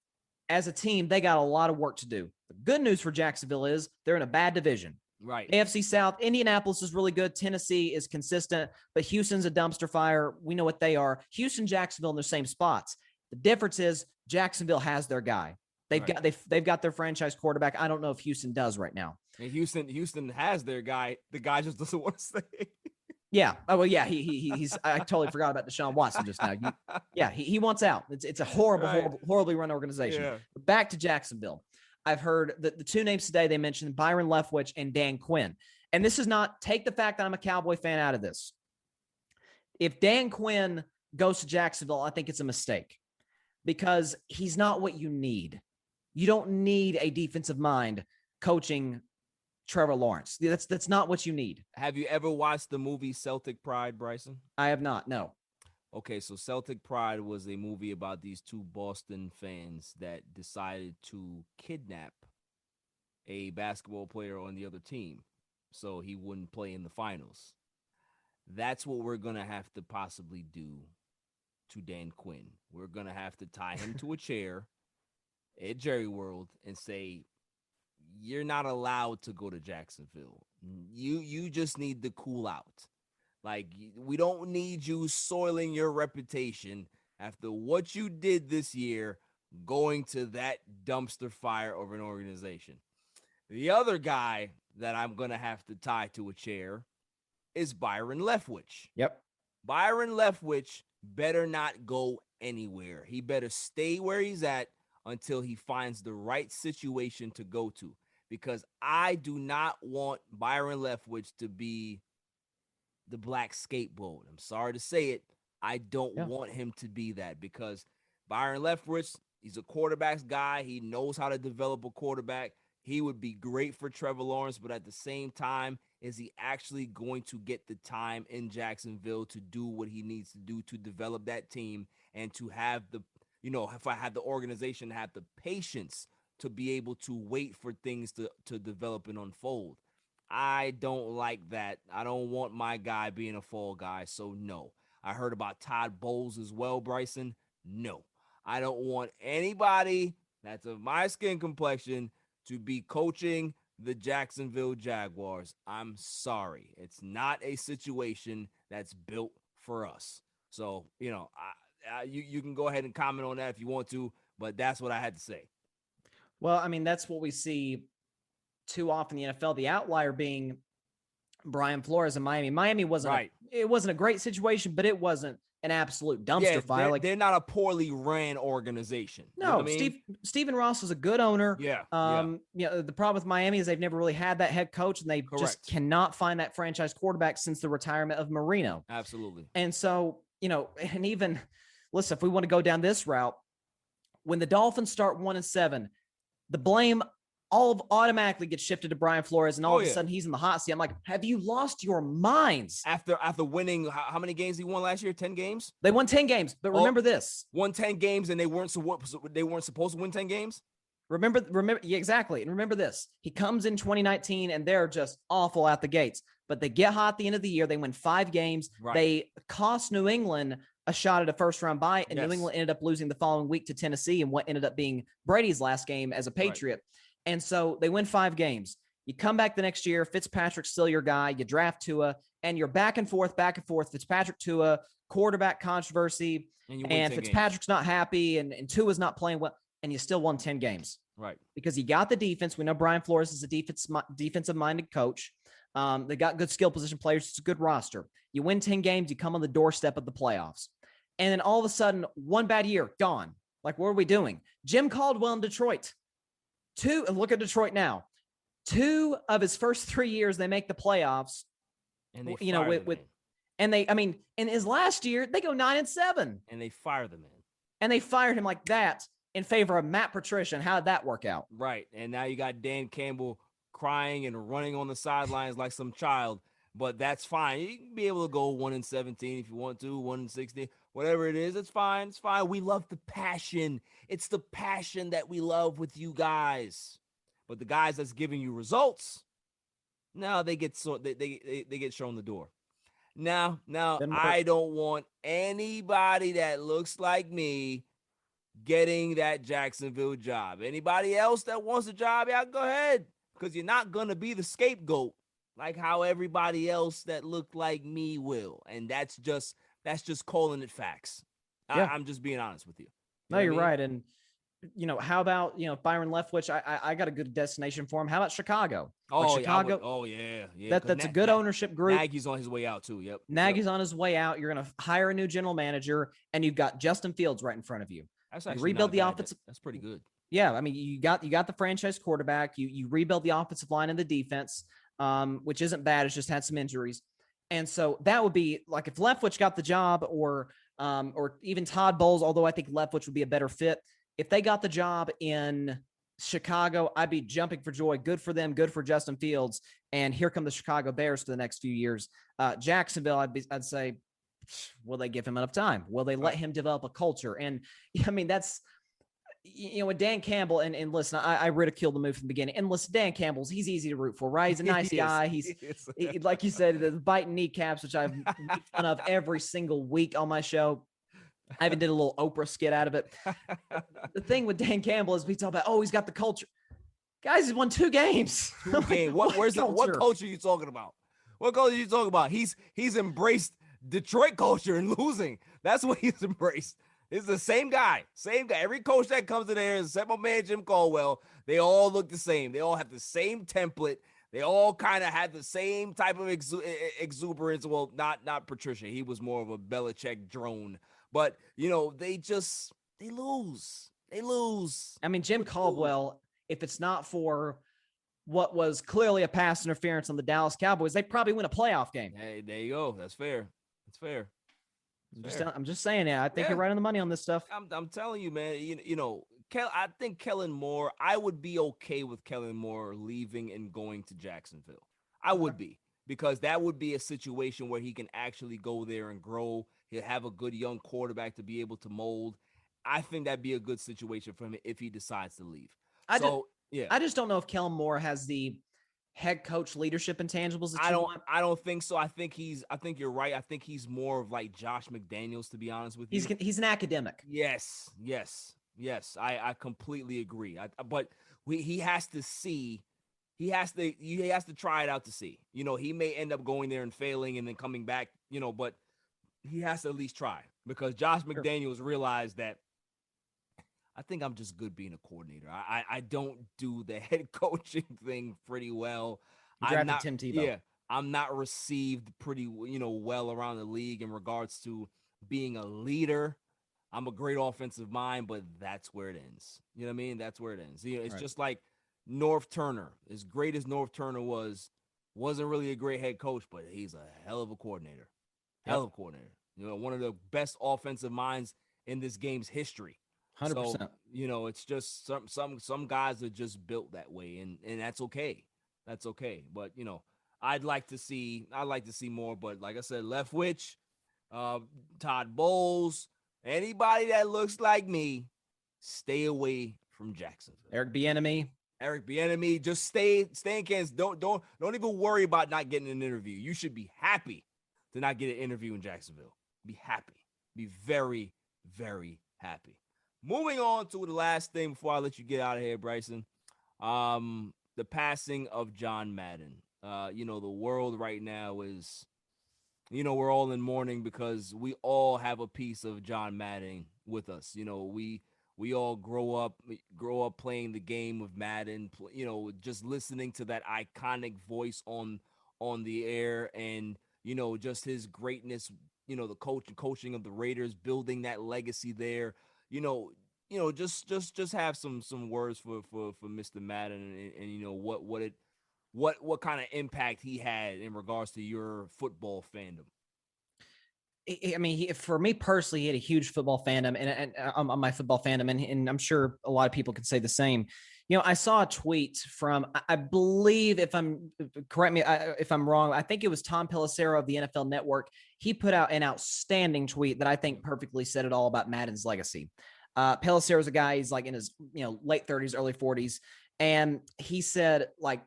as a team, they got a lot of work to do. The good news for Jacksonville is they're in a bad division. Right. AFC South, Indianapolis is really good. Tennessee is consistent, but Houston's a dumpster fire. We know what they are. Houston, Jacksonville in the same spots. The difference is Jacksonville has their guy. They've got their franchise quarterback. I don't know if Houston does right now. And Houston has their guy. The guy just doesn't want to stay. Yeah. Oh well. Yeah. He's. I totally forgot about Deshaun Watson just now. He wants out. It's a horribly run organization. Yeah. Back to Jacksonville. I've heard that the two names today they mentioned Byron Leftwich and Dan Quinn. And this is not take the fact that I'm a Cowboy fan out of this. If Dan Quinn goes to Jacksonville, I think it's a mistake because he's not what you need. You don't need a defensive mind coaching Trevor Lawrence. That's not what you need. Have you ever watched the movie Celtic Pride, Bryson? I have not. No. Okay, so Celtic Pride was a movie about these two Boston fans that decided to kidnap a basketball player on the other team so he wouldn't play in the finals. That's what we're going to have to possibly do to Dan Quinn. We're going to have to tie him to a chair at Jerry World and say, you're not allowed to go to Jacksonville. You just need to cool out. Like, we don't need you soiling your reputation after what you did this year going to that dumpster fire of an organization. The other guy that I'm going to have to tie to a chair is Byron Leftwich. Yep. Byron Leftwich better not go anywhere. He better stay where he's at until he finds the right situation to go to, because I do not want Byron Leftwich to be the black scapegoat. I'm sorry to say it. I don't want him to be that, because Byron Leftwich, he's a quarterback's guy. He knows how to develop a quarterback. He would be great for Trevor Lawrence, but at the same time, is he actually going to get the time in Jacksonville to do what he needs to do to develop that team and to have the, if I had the organization, have the patience to be able to wait for things to develop and unfold? I don't like that. I don't want my guy being a fall guy, so no. I heard about Todd Bowles as well, Bryson. No. I don't want anybody that's of my skin complexion to be coaching the Jacksonville Jaguars. I'm sorry. It's not a situation that's built for us. So, you can go ahead and comment on that if you want to, but that's what I had to say. Well, I mean, that's what we see too often in the NFL. The outlier being Brian Flores in Miami. Miami wasn't right. It wasn't a great situation, but it wasn't an absolute dumpster fire. They're not a poorly ran organization. No, you know what I mean? Stephen Ross is a good owner. Yeah. The problem with Miami is they've never really had that head coach, and they just cannot find that franchise quarterback since the retirement of Marino. Absolutely. And so, and even listen, if we want to go down this route, when the Dolphins start 1-7, the blame automatically gets shifted to Brian Flores, and all of a sudden he's in the hot seat. I'm like, have you lost your minds? After winning, how many games he won last year? 10 games? They won 10 games, but remember this. Won 10 games, and they weren't supposed to win 10 games? Remember, yeah, exactly. And remember this. He comes in 2019, and they're just awful out the gates. But they get hot at the end of the year. They win 5 games. Right. They cost New England a shot at a first-round bye, and New England ended up losing the following week to Tennessee in what ended up being Brady's last game as a Patriot. Right. And so they win 5 games. You come back the next year, Fitzpatrick's still your guy. You draft Tua, and you're back and forth. Fitzpatrick, Tua, quarterback controversy, and Fitzpatrick's not happy, and Tua's not playing well, and you still won 10 games. Right. Because you got the defense. We know Brian Flores is a defensive-minded coach. They got good skill position players. It's a good roster. You win 10 games, you come on the doorstep of the playoffs. And then all of a sudden, one bad year, gone. Like, what are we doing? Jim Caldwell in Detroit. And look at Detroit now. 2 of his first 3 years, they make the playoffs. And they in his last year, they go 9-7. And they fire the man. And they fired him like that in favor of Matt Patricia. And how did that work out? Right. And now you got Dan Campbell crying and running on the sidelines like some child. But that's fine. You can be able to go 1-17 if you want to, 1-16, whatever it is. It's fine. It's fine. We love the passion. It's the passion that we love with you guys. But the guys that's giving you results, now they get they get shown the door. Now I don't want anybody that looks like me getting that Jacksonville job. Anybody else that wants a job, go ahead, because you're not gonna be the scapegoat like how everybody else that looked like me will. And that's just calling it facts. I'm just being honest with you. No, you're right. And how about, Byron Leftwich? I got a good destination for him. How about Chicago? Oh, Chicago. Yeah. That's a good ownership group. Nagy's on his way out too. Yep. Nagy's on his way out. You're going to hire a new general manager, and you've got Justin Fields right in front of you. That's you actually rebuild the offensive. That's pretty good. Yeah, I mean, you got the franchise quarterback. You rebuild the offensive line and the defense, which isn't bad. It's just had some injuries, and so that would be like if Leftwich got the job, or even Todd Bowles. Although I think Leftwich would be a better fit if they got the job in Chicago. I'd be jumping for joy. Good for them. Good for Justin Fields. And here come the Chicago Bears for the next few years. Jacksonville, I'd say, will they give him enough time? Will they let him develop a culture? And I mean, that's. With Dan Campbell, and listen, I ridiculed the move from the beginning. And listen, Dan Campbell's, he's easy to root for, right? He's a nice guy. He's like you said, the biting kneecaps, which I've made fun of every single week on my show. I even did a little Oprah skit out of it. The thing with Dan Campbell is we talk about, he's got the culture. Guys, he's won 2 games. What culture are you talking about? What culture are you talking about? He's embraced Detroit culture and losing. That's what he's embraced. It's the same guy. Every coach that comes in there, except my man Jim Caldwell, they all look the same. They all have the same template. They all kind of had the same type of exuberance. Well, not Patricia. He was more of a Belichick drone. But, they lose. They lose. I mean, Jim Caldwell, if it's not for what was clearly a pass interference on the Dallas Cowboys, they probably win a playoff game. Hey, there you go. That's fair. That's fair. I'm just saying it. I think you're right on the money on this stuff. I'm telling you, man. I think Kellen Moore. I would be okay with Kellen Moore leaving and going to Jacksonville. I would be, because that would be a situation where he can actually go there and grow. He'll have a good young quarterback to be able to mold. I think that'd be a good situation for him if he decides to leave. I just don't know if Kellen Moore has the head coach leadership intangibles that I don't think so. I think you're right. I think he's more of like Josh McDaniels, to be honest with you. He's an academic. Yes. I completely agree. But he has to see. He has to try it out to see. He may end up going there and failing and then coming back. But he has to at least try, because Josh McDaniels realized that I think I'm just good being a coordinator. I don't do the head coaching thing pretty well. You drafted Tim Tebow. Yeah, I'm not received pretty, well around the league in regards to being a leader. I'm a great offensive mind, but that's where it ends. You know what I mean? That's where it ends. It's just like North Turner. As great as North Turner wasn't really a great head coach, but he's a hell of a coordinator. Hell of a coordinator. One of the best offensive minds in this game's history. 100%. So, it's just some guys are just built that way, and that's okay. That's okay. But, I'd like to see more. But like I said, Leftwich, Todd Bowles, anybody that looks like me, stay away from Jacksonville. Eric Bieniemy, just stay in Kansas. Don't even worry about not getting an interview. You should be happy to not get an interview in Jacksonville. Be happy. Be very, very happy. Moving on to the last thing before I let you get out of here, Bryson. The passing of John Madden. The world right now is, we're all in mourning because we all have a piece of John Madden with us. We all grow up playing the game of Madden, just listening to that iconic voice on the air, and, just his greatness, the coaching of the Raiders, building that legacy there. Just have some words for Mr. Madden and what kind of impact he had in regards to your football fandom. I mean, for me personally, he had a huge football fandom and on my football fandom, and I'm sure a lot of people could say the same. I saw a tweet from, I believe, correct me if I'm wrong, I think it was Tom Pelissero of the NFL Network. He put out an outstanding tweet that I think perfectly said it all about Madden's legacy. Pelissero's a guy, he's like in his late 30s, early 40s, and he said, like,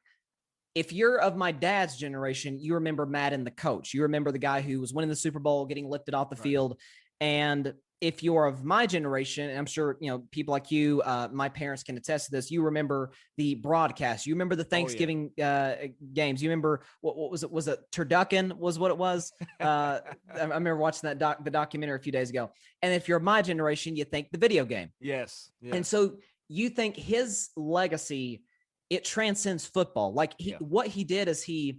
if you're of my dad's generation, you remember Madden the coach. You remember the guy who was winning the Super Bowl, getting lifted off the field, and if you're of my generation, and I'm sure, people like you, my parents can attest to this, you remember the broadcast. You remember the Thanksgiving games. You remember what was it? Was it turducken was what it was? I remember watching the documentary a few days ago. And if you're my generation, you think the video game. Yes. And so you think his legacy, it transcends football. Like what he did is he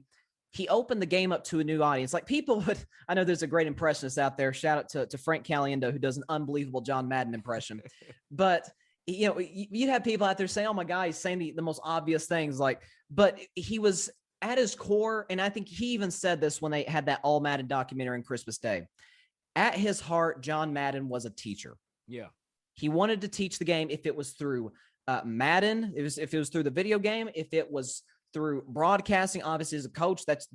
opened the game up to a new audience. Like people would, I know there's a great impressionist out there. Shout out to Frank Caliendo, who does an unbelievable John Madden impression. But, you'd have people out there saying, oh my God, he's saying the most obvious things. But he was at his core. And I think he even said this when they had that All Madden documentary on Christmas Day. At his heart, John Madden was a teacher. Yeah. He wanted to teach the game. If it was through Madden, if it was through the video game, if it was through broadcasting, obviously as a coach, that's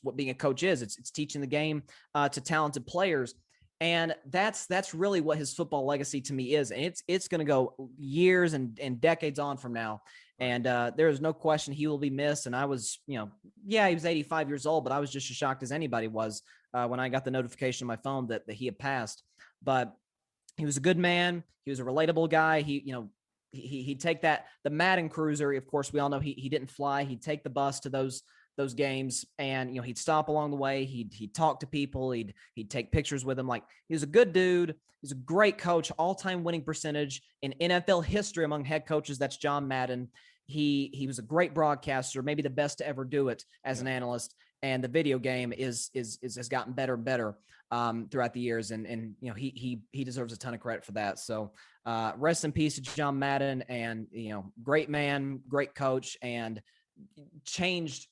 what being a coach is. It's teaching the game to talented players. And that's really what his football legacy to me is. And it's going to go years and decades on from now. And there is no question he will be missed. And I was, he was 85 years old, but I was just as shocked as anybody was when I got the notification on my phone that he had passed. But he was a good man. He was a relatable guy. He'd take the Madden cruiser. Of course, we all know he didn't fly. He'd take the bus to those games, and he'd stop along the way. He'd talk to people. He'd take pictures with them. Like, he was a good dude. He's a great coach. All-time winning percentage in NFL history among head coaches. That's John Madden. He was a great broadcaster, maybe the best to ever do it as an analyst. And the video game has gotten better and better throughout the years, and he deserves a ton of credit for that. So rest in peace to John Madden, and great man, great coach, and changed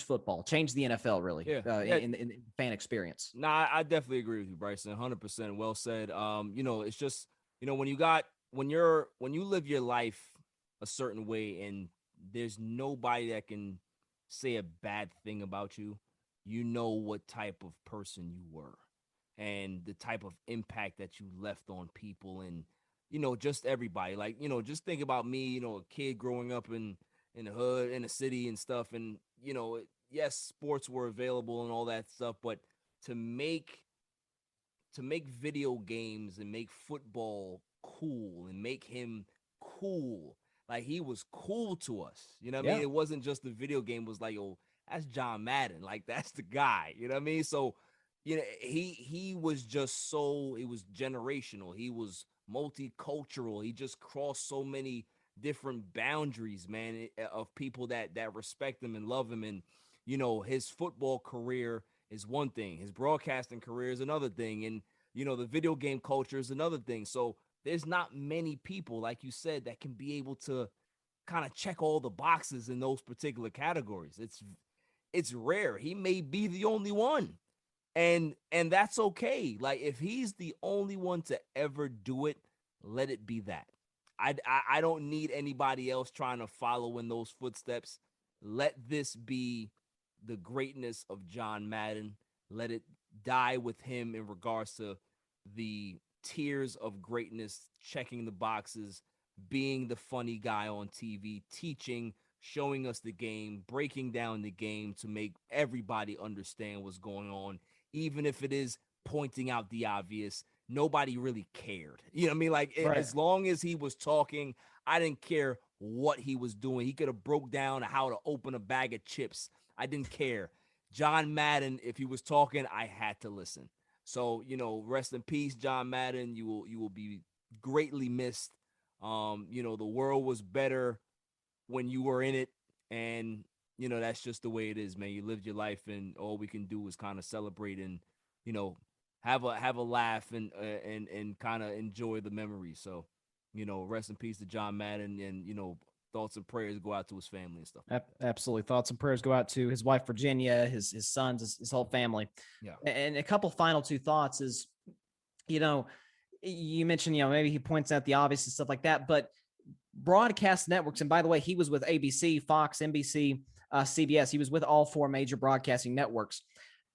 football, changed the NFL really in fan experience. Nah, I definitely agree with you, Bryson. 100% well said. It's just when you live your life a certain way, and there's nobody that can say a bad thing about you, what type of person you were and the type of impact that you left on people, and just everybody. Like, just think about me, a kid growing up in the hood, in the city and stuff, and yes, sports were available and all that stuff, but to make video games and make football cool and make him cool, like he was cool to us, I mean? It wasn't just the video game was like, oh, that's John Madden, like that's the guy, you know what I mean? So he was just it was generational. He was multicultural. He just crossed so many different boundaries, man, of people that respect him and love him. And his football career is one thing, his broadcasting career is another thing, and the video game culture is another thing. So there's not many people, like you said, that can be able to kind of check all the boxes in those particular categories. It's rare. He may be the only one, and that's okay. Like, if he's the only one to ever do it, let it be that. I don't need anybody else trying to follow in those footsteps. Let this be the greatness of John Madden. Let it die with him in regards to the tiers of greatness, checking the boxes, being the funny guy on TV, teaching, showing us the game, breaking down the game to make everybody understand what's going on, even if it is pointing out the obvious. Nobody really cared. You know what I mean? Like, as long as he was talking, I didn't care what he was doing. He could have broke down how to open a bag of chips. I didn't care. John Madden, if he was talking, I had to listen. So, rest in peace, John Madden. You will be greatly missed. The world was better when you were in it, and that's just the way it is, man. You lived your life, and all we can do is kind of celebrate and have a laugh and kind of enjoy the memories. So, rest in peace to John Madden, and thoughts and prayers go out to his family and stuff. Absolutely. Thoughts and prayers go out to his wife, Virginia, his sons, his whole family. Yeah. And a couple final two thoughts is, you mentioned, maybe he points out the obvious and stuff like that, but broadcast networks. And by the way, he was with ABC, Fox, NBC, CBS. He was with all four major broadcasting networks.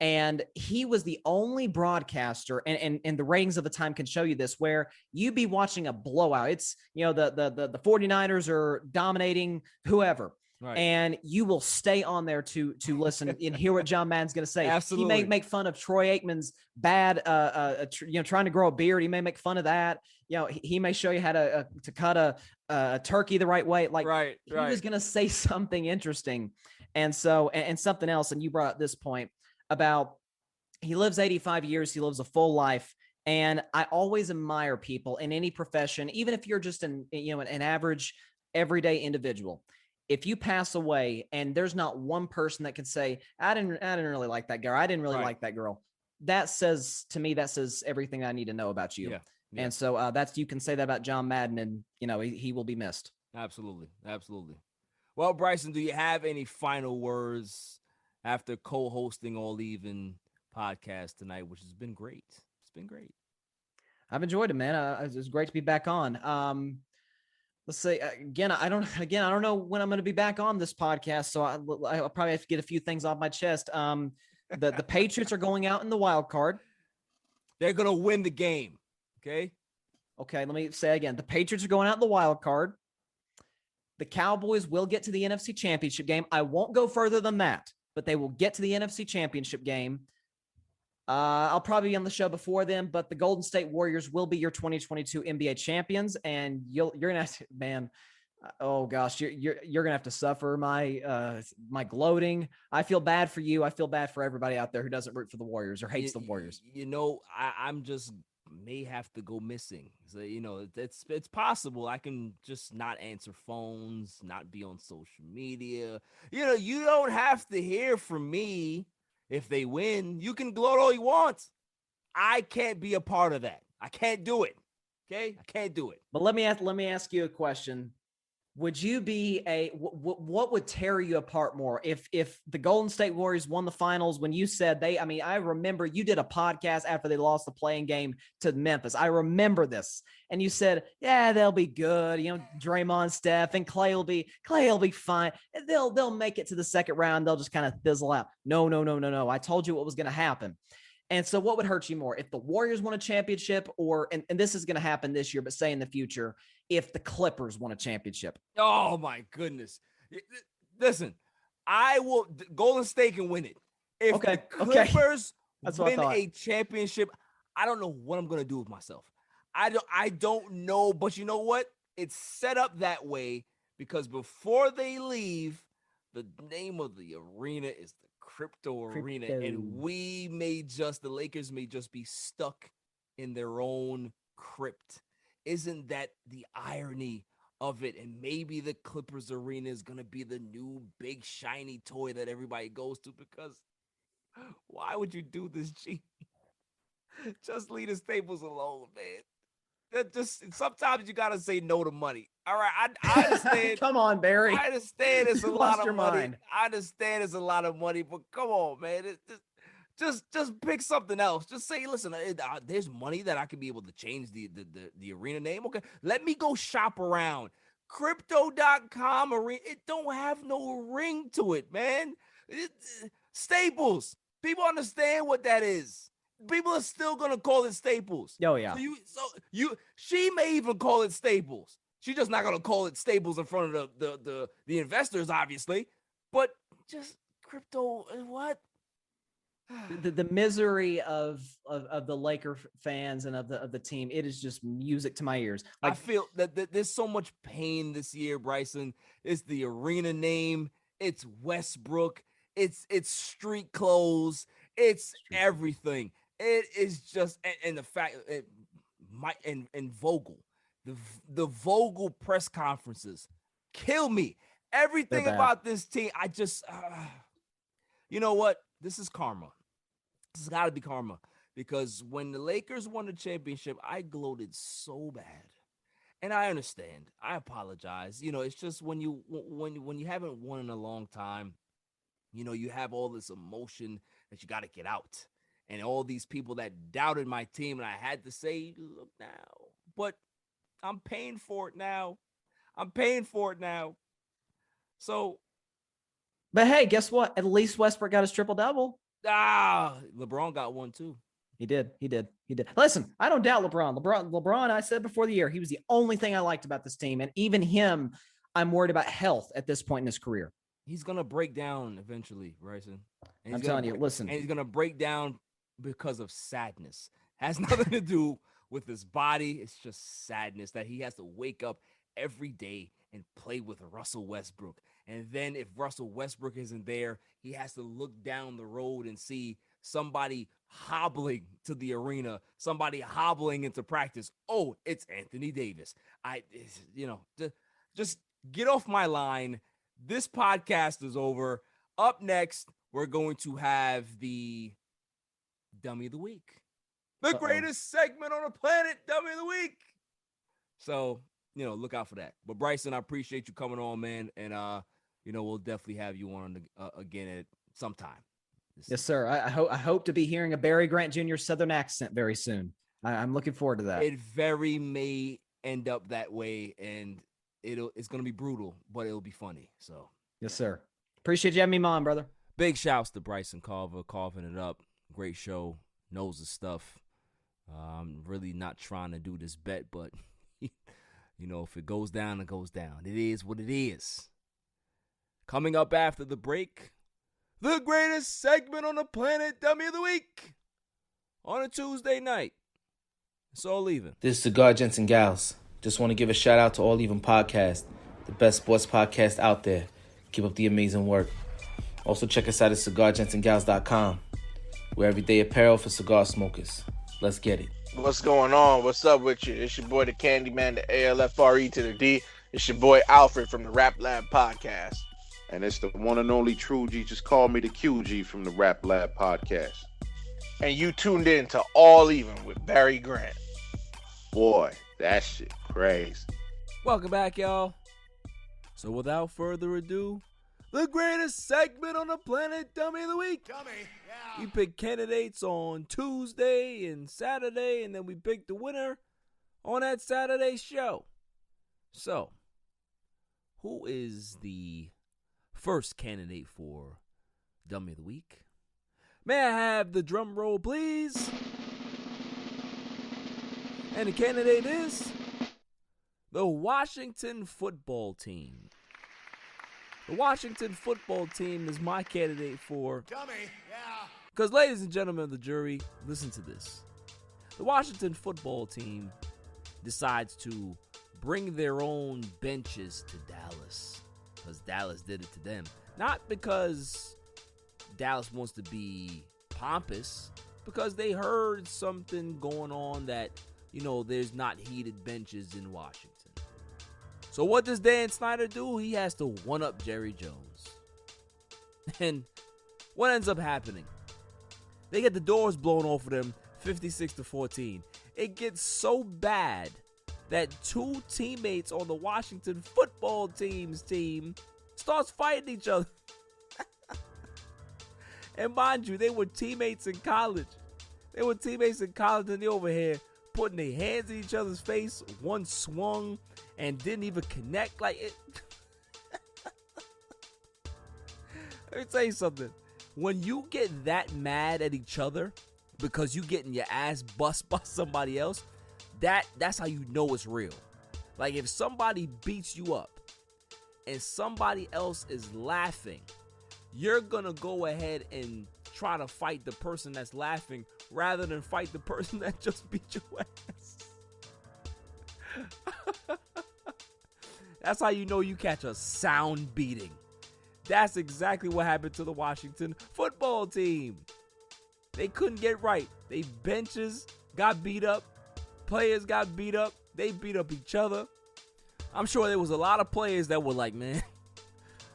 And he was the only broadcaster, and the ratings of the time can show you this, where you'd be watching a blowout. It's, the 49ers are dominating whoever. Right. And you will stay on there to listen and hear what John Madden's going to say. Absolutely. He may make fun of Troy Aikman's bad, trying to grow a beard. He may make fun of that. He may show you how to cut a turkey the right way. Like he was going to say something interesting. And so, and something else. And you brought up this point about he lives 85 years. He lives a full life. And I always admire people in any profession, even if you're just an average everyday individual. If you pass away and there's not one person that can say, I didn't really like that girl. I didn't really like that girl. That says everything I need to know about you. Yeah. And so you can say that about John Madden, and he will be missed. Absolutely. Absolutely. Well, Bryson, do you have any final words after co-hosting All Even podcast tonight, which has been great? It's been great. I've enjoyed it, man. It was great to be back on. Let's say again, I don't know when I'm going to be back on this podcast, so I'll probably have to get a few things off my chest. The Patriots are going out in the wild card. They're going to win the game. Okay. Let me say again, the Patriots are going out in the wild card. The Cowboys will get to the NFC Championship game. I won't go further than that, but they will get to the NFC Championship game. I'll probably be on the show before then, but the Golden State Warriors will be your 2022 NBA champions, and you're gonna have to, man. Oh gosh, you're gonna have to suffer my gloating. I feel bad for you. I feel bad for everybody out there who doesn't root for the Warriors or hates the Warriors. I'm just may have to go missing. So it's possible. I can just not answer phones, not be on social media. You don't have to hear from me. If they win, you can gloat all you want. I can't be a part of that. I can't do it. Okay? I can't do it. But let me ask you a question. Would you be what would tear you apart more if the Golden State Warriors won the finals when you said I remember you did a podcast after they lost the playing game to Memphis. I remember this. And you said, yeah, they'll be good. Draymond, Steph, and Clay will be fine. They'll make it to the second round. They'll just kind of fizzle out. No. I told you what was going to happen. And so what would hurt you more if the Warriors won a championship and this is going to happen this year, but say in the future, if the Clippers won a championship? Oh my goodness. Listen, Golden State can win it. If the Clippers win a championship, I don't know what I'm going to do with myself. I don't know, but you know what? It's set up that way because before they leave, the name of the arena is the Crypto Arena, and the Lakers may just be stuck in their own crypt. Isn't that the irony of it? And maybe the Clippers Arena is going to be the new big shiny toy that everybody goes to, because why would you do this, G? Just leave the Staples alone, man. Sometimes you gotta say no to money. All right, I understand. Come on, Barry. I understand it's a lot of money. I understand it's a lot of money, but come on, man. Just pick something else. Just say, listen, there's money that I could be able to change the arena name. Okay, let me go shop around. Crypto.com arena. It don't have no ring to it, man. Staples. People understand what that is. People are still gonna call it Staples. Oh yeah. She may even call it Staples. She's just not gonna call it Staples in front of the investors, obviously. But just crypto, what? The misery of the Laker fans and of the team, it is just music to my ears. I feel that there's so much pain this year, Bryson. It's the arena name. It's Westbrook. It's street clothes. It's everything. It is just, and the fact, and Vogel, the Vogel press conferences kill me. Everything about this team, I just, you know what? This is karma. This has got to be karma, because when the Lakers won the championship, I gloated so bad, and I understand. I apologize. It's just when you haven't won in a long time, you have all this emotion that you got to get out. And all these people that doubted my team, and I had to say, look now. But I'm paying for it now. So. But hey, guess what? At least Westbrook got his triple-double. LeBron got one too. He did. Listen, I don't doubt LeBron. LeBron, I said before the year, he was the only thing I liked about this team. And even him, I'm worried about health at this point in his career. He's going to break down eventually, Bryson. I'm telling you, listen. And he's going to break down because of sadness. Has nothing to do with his body. It's just sadness that he has to wake up every day and play with Russell Westbrook. And then if Russell Westbrook isn't there, he has to look down the road and see somebody hobbling to the arena, somebody hobbling into practice. Oh, it's Anthony Davis. Just get off my line. This podcast is over. Up next, we're going to have the Dummy of the Week. The greatest segment on the planet, Dummy of the Week. So, look out for that. But Bryson, I appreciate you coming on, man. And, we'll definitely have you on again at some time. Yes, sir. I hope to be hearing a Barry Grant Jr. Southern accent very soon. I'm looking forward to that. It very may end up that way, and it's going to be brutal, but it'll be funny. So, yes, sir. Appreciate you having me on, brother. Big shouts to Bryson Carver, carving it up. Great show. Knows his stuff. I'm really not trying to do this bet, but, if it goes down, it goes down. It is what it is. Coming up after the break, the greatest segment on the planet, Dummy of the Week, on a Tuesday night. It's All Even. This is 𝐤𝐤𝐳𝐭, Gents and Gals. Just want to give a shout out to All Even Podcast, the best sports podcast out there. Keep up the amazing work. Also check us out at 𝐤𝐤𝐳𝐭 We're everyday apparel for cigar smokers. Let's get it. What's going on? What's up with you? It's your boy, the Candyman, the ALFRE to the D. It's your boy, Alfred from the Rap Lab Podcast. And it's the one and only True G. Just call me the QG from the Rap Lab Podcast. And you tuned in to All Even with Barry Grant. Boy, that shit crazy. Welcome back, y'all. So without further ado, the greatest segment on the planet, Dummy of the Week. Dummy, yeah. We pick candidates on Tuesday and Saturday, and then we pick the winner on that Saturday show. So, who is the first candidate for Dummy of the Week? May I have the drum roll, please? And the candidate is the Washington football team. The Washington football team is my candidate for Dummy, yeah. Because, ladies and gentlemen of the jury, listen to this. The Washington football team decides to bring their own benches to Dallas. Because Dallas did it to them. Not because Dallas wants to be pompous. Because they heard something going on that, there's not heated benches in Washington. So what does Dan Snyder do? He has to one-up Jerry Jones. And what ends up happening? They get the doors blown off of them 56-14. It gets so bad that two teammates on the Washington football team starts fighting each other. And mind you, they were teammates in college. And they over here putting their hands in each other's face. One swung and didn't even connect. Like it. Let me tell you something. When you get that mad at each other because you getting your ass bust by somebody else, that's how you know it's real. Like if somebody beats you up and somebody else is laughing, you're gonna go ahead and try to fight the person that's laughing rather than fight the person that just beat your ass. That's how you know you catch a sound beating. That's exactly what happened to the Washington football team. They couldn't get right. They benches got beat up. Players got beat up. They beat up each other. I'm sure there was a lot of players that were like, man,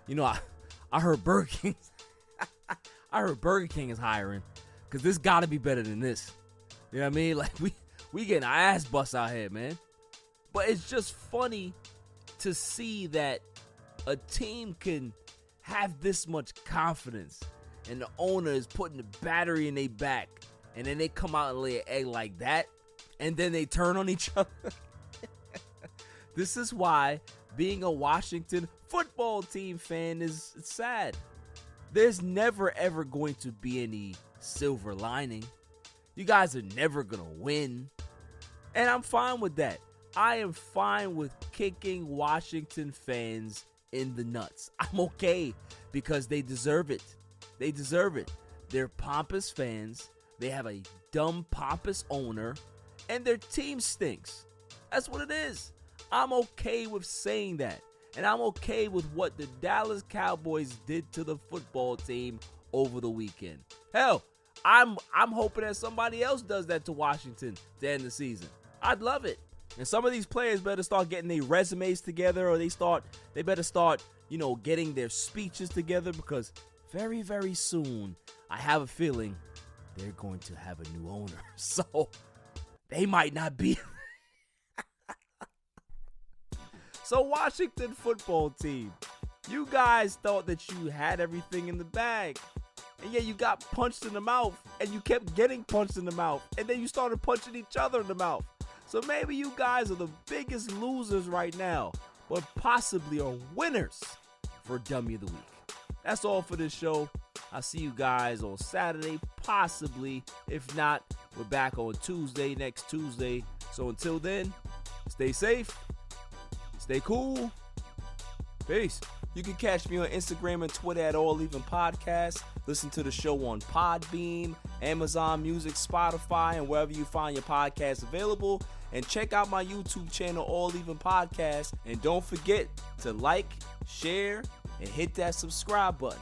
I heard Burger King. I heard Burger King is hiring because this got to be better than this. You know what I mean? Like we getting our ass bust out here, man. But it's just funny to see that a team can have this much confidence and the owner is putting the battery in their back and then they come out and lay an egg like that and then they turn on each other. This is why being a Washington football team fan is sad. There's never ever going to be any silver lining. You guys are never going to win. And I'm fine with that. I am fine with kicking Washington fans in the nuts. I'm okay because they deserve it. They deserve it. They're pompous fans. They have a dumb, pompous owner, and their team stinks. That's what it is. I'm okay with saying that. And I'm okay with what the Dallas Cowboys did to the football team over the weekend. Hell, I'm hoping that somebody else does that to Washington to end the season. I'd love it. And some of these players better start getting their resumes together, or they better start, getting their speeches together, because very, very soon, I have a feeling they're going to have a new owner. So they might not be. So Washington football team, you guys thought that you had everything in the bag. And yeah, you got punched in the mouth, and you kept getting punched in the mouth, and then you started punching each other in the mouth. So maybe you guys are the biggest losers right now, but possibly are winners for Dummy of the Week. That's all for this show. I'll see you guys on Saturday, possibly. If not, we're back on Tuesday, next Tuesday. So until then, stay safe, stay cool. Peace. You can catch me on Instagram and Twitter at All Even Podcast. Listen to the show on Podbeam, Amazon Music, Spotify, and wherever you find your podcasts available. And check out my YouTube channel, All Even Podcast. And don't forget to like, share, and hit that subscribe button.